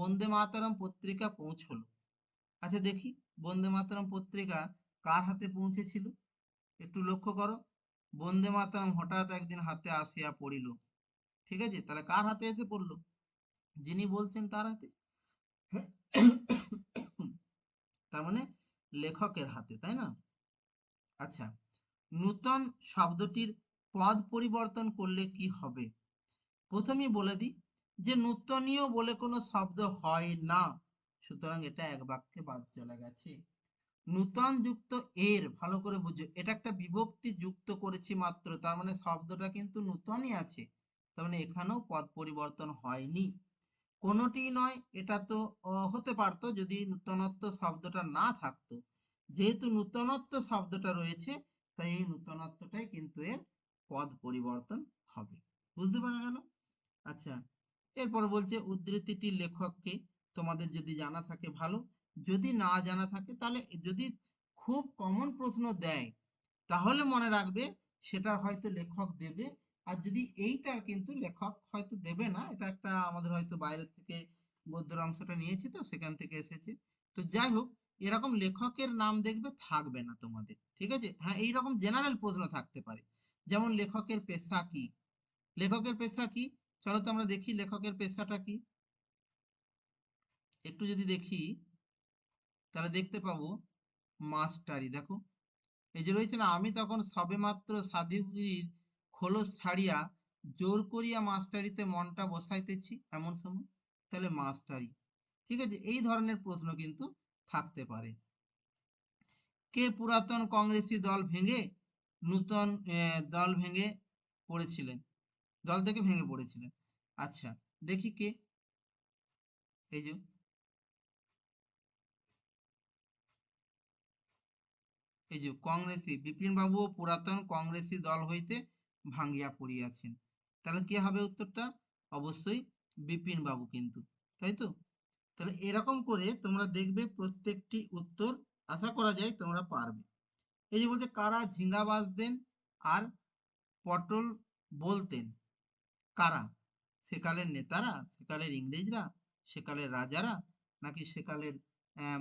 বন্দে মাতরম পত্রিকা পৌঁছলো? আচ্ছা দেখি, বন্দে মাতরম পত্রিকা কার হাতে পৌঁছেছিল? একটু লক্ষ্য করো, বন্দে মাতরম হঠাৎ একদিন হাতে আসিয়া পড়িল, ঠিক আছে? তাহলে কার হাতে এসে পড়লো? যিনি বলছেন তার হাতে। তার মানে লেখকের হাতে, তাই না? আচ্ছা, নূতন শব্দটির পদ পরিবর্তন করলে কি হবে? প্রথমেই বলে দিই যে নূতনীয় বলে কোনো শব্দ হয় না, সুতরাং এটা এক বাক্যে বাদ চলে গেছে। নূতন যুক্ত এর, ভালো করে বুঝো, এটা একটা বিভক্তি যুক্ত করেছি মাত্র, তার মানে শব্দটা কিন্তু নূতনই আছে, তার মানে এখানেও পদ পরিবর্তন হয়নি। কোনোটি নয়, এটা তো হতে পারতো যদি নূতনত্ব শব্দটা না থাকতো। যেহেতু নূতনত্ব শব্দটা রয়েছে, তাই এই নূতনত্বটাই কিন্তু এর পদ পরিবর্তন হবে। বুঝতে পারা গেল? আচ্ছা, এরপর বলছে উদ্ধৃতিটির লেখককে। তোমাদের যদি জানা থাকে ভালো, যদি না জানা থাকে তাহলে যদি খুব কমন প্রশ্ন দেয় তাহলে মনে রাখবে সেটার হয়তো লেখক দেবে, আর যদি এইটার কিন্তু লেখক হয়তো দেবে না, এটা একটা আমাদের হয়তো বাইরে থেকে গদ্যের অংশটা নিয়েছি তো সেখান থেকে এসেছে। তো যাই হোক, এরকম লেখকের নাম দেখবে থাকবে না তোমাদের, ঠিক আছে? হ্যাঁ, এইরকম জেনারেল প্রশ্ন থাকতে পারে, যেমন লেখকের পেশা কি? লেখকের পেশা কি? চলো তো আমরা দেখি লেখকের পেশাটা কি। একটু যদি দেখি তাহলে দেখতে পাবো মাস্টারি। দেখো এই যে রয়েছে না, আমি তখন সবেমাত্র সাধুগিরির খোলস ছাড়িয়া জোর করিয়া মাস্টারিতে মনটা বসাইতেছি এমন সময়, তাহলে মাস্টারি, ঠিক আছে? এই ধরনের প্রশ্ন কিন্তু থাকতে পারে। কে পুরাতন কংগ্রেসি দল ভেঙে নূতন দল ভেঙে পড়েছিলেন, দল থেকে ভেঙে পড়েছিলেন? আচ্ছা দেখি কে, এই যে এই যে কংগ্রেসী, বিপিন বাবুও পুরাতন কংগ্রেসী দল হইতে ভাঙ্গিয়া পড়িয়াছেন। তাহলে কি হবে উত্তরটা? অবশ্যই বিপিন বাবু কিন্তু, তাই তো? তাহলে এরকম করে তোমরা দেখবে প্রত্যেকটি উত্তর আশা করা যায় তোমরা পারবে। এই যে বলছে কারা ঝিঙ্গা বাজতেন আর পটল বলতেন, কারা? সেকালের নেতারা, সেকালের ইংরেজরা, সেকালের রাজারা, নাকি সেকালের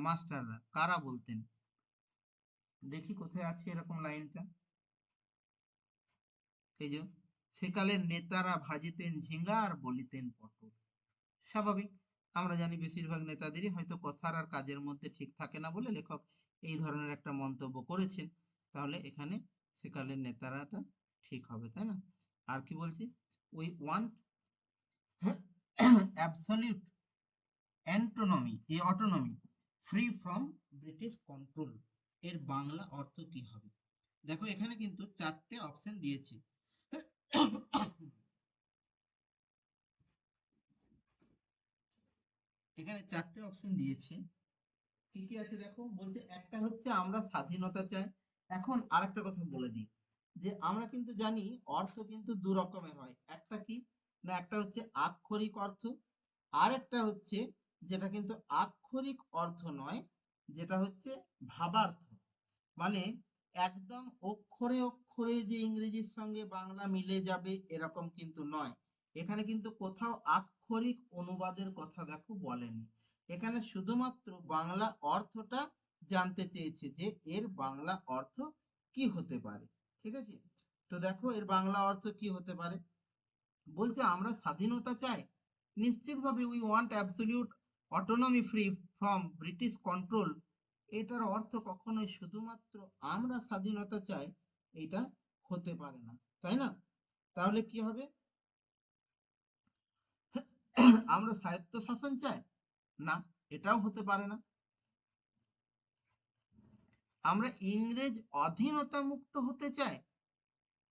মাস্টাররা? কারা বলতেন? দেখি কোথায় আছে এরকম লাইনটা। এই যে সেকালের নেতারা ভাজিতেন ঝিঙ্গা আর বলিতেন পটল। স্বাভাবিক, আমরা জানি বেশিরভাগ নেতাদেরই হয়তো কথার আর কাজের মধ্যে ঠিক থাকে না বলে লেখক এই ধরনের একটা মন্তব্য করেছেন। তাহলে এখানে সেকালের নেতারাটা ঠিক হবে, তাই না? আর কি বলছি, we want absolute autonomy free from British control, এর বাংলা অর্থ কি হবে? দেখো এখানে কিন্তু চারটে অপশন দিয়েছে। এখানে চারটে অপশন দিয়েছে। কি কি আছে দেখো, বলছে একটা হচ্ছে আমরা স্বাধীনতা চাই। এখন আরেকটা কথা বলে দিই, যে আমরা কিন্তু জানি অর্থ কিন্তু দু রকমের হয়। একটা কি না, একটা হচ্ছে আক্ষরিক অর্থ, আর একটা হচ্ছে যেটা কিন্তু আক্ষরিক অর্থ নয়, যেটা হচ্ছে ভাবার্থ। মানে একদম অক্ষরে অক্ষরে যে ইংরেজির সঙ্গে বাংলা মিলে যাবে এরকম কিন্তু নয়। এখানে কিন্তু কোথাও আক্ষরিক অনুবাদের কথা দেখো বলেনি। এখানে শুধুমাত্র বাংলা অর্থটা জানতে চেয়েছে যে এর বাংলা অর্থ কি হতে পারে। ঠিক আছে, তো দেখো এর বাংলা অর্থ কি হতে পারে। বলছে আমরা স্বাধীনতা চাই, নিশ্চিতভাবে we want absolute autonomy free from British control. এটার অর্থ কখনোই শুধুমাত্র আমরা স্বাধীনতা চাই এটা হতে পারে না, তাই না? তাহলে কি হবে? আমরা স্বায়ত্ত শাসন চাই, না, এটাও হতে পারে না। আমরা ইংরেজ অধীনতা মুক্ত হতে চাই,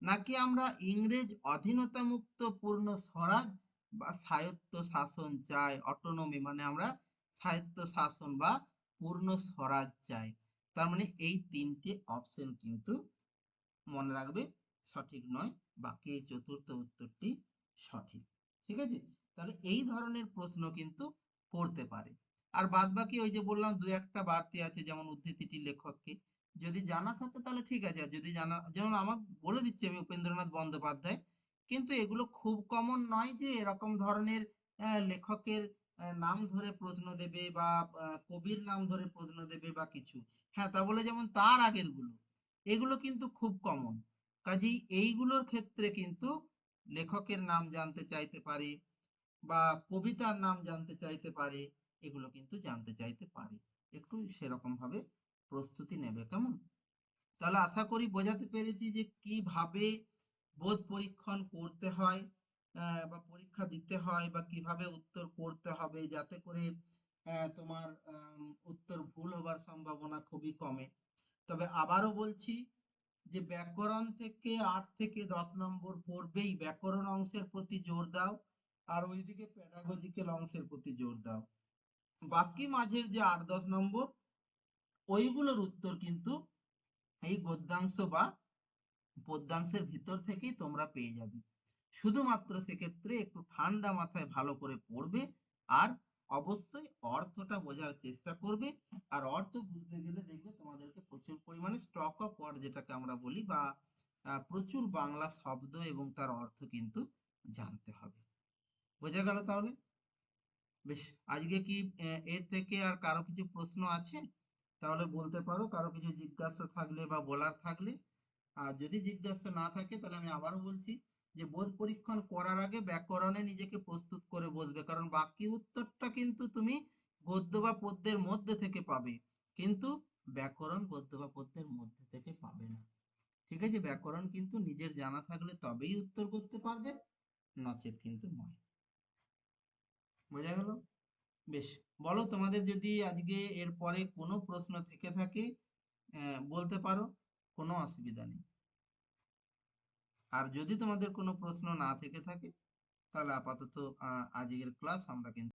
নাকি আমরা ইংরেজ অধীনতা মুক্ত পূর্ণ স্বরাজ বা স্বায়ত্ত শাসন চাই। অটোনমি মানে আমরা স্বায়ত্ত শাসন বা পূর্ণ স্বরাজ চাই। তার মানে এই তিনটে অপশন কিন্তু মনে রাখবে সঠিক নয়, বাকি এই চতুর্থ উত্তরটি সঠিক। ঠিক আছে, তাহলে এই ধরনের প্রশ্ন কিন্তু পড়তে পারে। আর বাদ বাকি ওই যে বললাম দু একটা বাড়তি আছে, যেমন উদ্ধৃতিটি লেখককে যদি জানা থাকে তাহলে ঠিক আছে, আর যদি জানা, যেমন আমার বলে দিচ্ছি আমি উপেন্দ্রনাথ বন্দ্যোপাধ্যায়, কিন্তু এগুলো খুব কমন নয় যে এরকম ধরনের লেখকের নাম ধরে প্রশ্ন দেবে বা কবির নাম ধরে প্রশ্ন দেবে বা কিছু। হ্যাঁ, তা বলে যেমন তার আগের গুলো, এগুলো কিন্তু খুব কমন। কাজেই এইগুলোর ক্ষেত্রে কিন্তু লেখকের নাম জানতে চাইতে পারে বা কবিতার নাম জানতে চাইতে পারে, এগুলো কিন্তু জানতে চাইতে পারে। একটু সেরকম ভাবে প্রস্তুতি নেবে, কেমন? তাহলে আশা করি বোঝাতে পেরেছি যে কিভাবে বোধ পরীক্ষণ করতে হয়, বা পরীক্ষা দিতে হয়, বা কিভাবে উত্তর করতে হবে যাতে করে তোমার উত্তর ভুল হবার সম্ভাবনা খুবই কমে। তবে আবারও বলছি যে ব্যাকরণ থেকে 8 থেকে 10 নম্বর পড়বেই, ব্যাকরণ অংশের প্রতি জোর দাও, আর ওইদিকে প্যাডাগজিক্যাল অংশের প্রতি জোর দাও। বাকি মাঝের যে 8-10 নম্বর, ওইগুলোর উত্তর কিন্তু এই গদ্যাংশ বা পদ্যাংশের ভিতর থেকেই তোমরা পেয়ে যাবে। শুধুমাত্র সেক্ষেত্রে একটু ঠান্ডা মাথায় ভালো করে পড়বে, আর অবশ্যই অর্থটা বোঝার চেষ্টা করবে। আর অর্থ বুঝতে গেলে দেখবে তোমাদেরকে প্রচুর পরিমাণে স্টক অফ ওয়ার্ড যেটাকে আমরা বলি, বা প্রচুর বাংলা শব্দ এবং তার অর্থ কিন্তু জানতে হবে। বোঝা গেল তাহলে? বেশ, আজকে কি এর থেকে আর কারো কিছু প্রশ্ন আছে? তাহলে বলতে পারো, কারো কিছু জিজ্ঞাসা থাকলে বা বলার থাকলে। আর যদি জিজ্ঞাসা না থাকে তাহলে আমি আবারও বলছি যে বোধ পরীক্ষণ করার আগে ব্যাকরণে নিজেকে প্রস্তুত করে বসবে, কারণ বাকি উত্তরটা কিন্তু তুমি গদ্য বা পদ্যের মধ্যে থেকে পাবে, কিন্তু ব্যাকরণ গদ্য বা পদ্যের মধ্যে থেকে পাবে না। ঠিক আছে, ব্যাকরণ কিন্তু নিজের জানা থাকলে তবেই উত্তর করতে পারবে, নচেত কিন্তু নয়। বোঝা গেল? বেশ, বলো তোমাদের যদি আজকে এর পরে কোনো প্রশ্ন থেকে থাকে বলতে পারো, কোনো অসুবিধা নেই। আর যদি তোমাদের কোনো প্রশ্ন না থেকে থাকে তাহলে আপাতত আজকের ক্লাস আমরা কিন্তু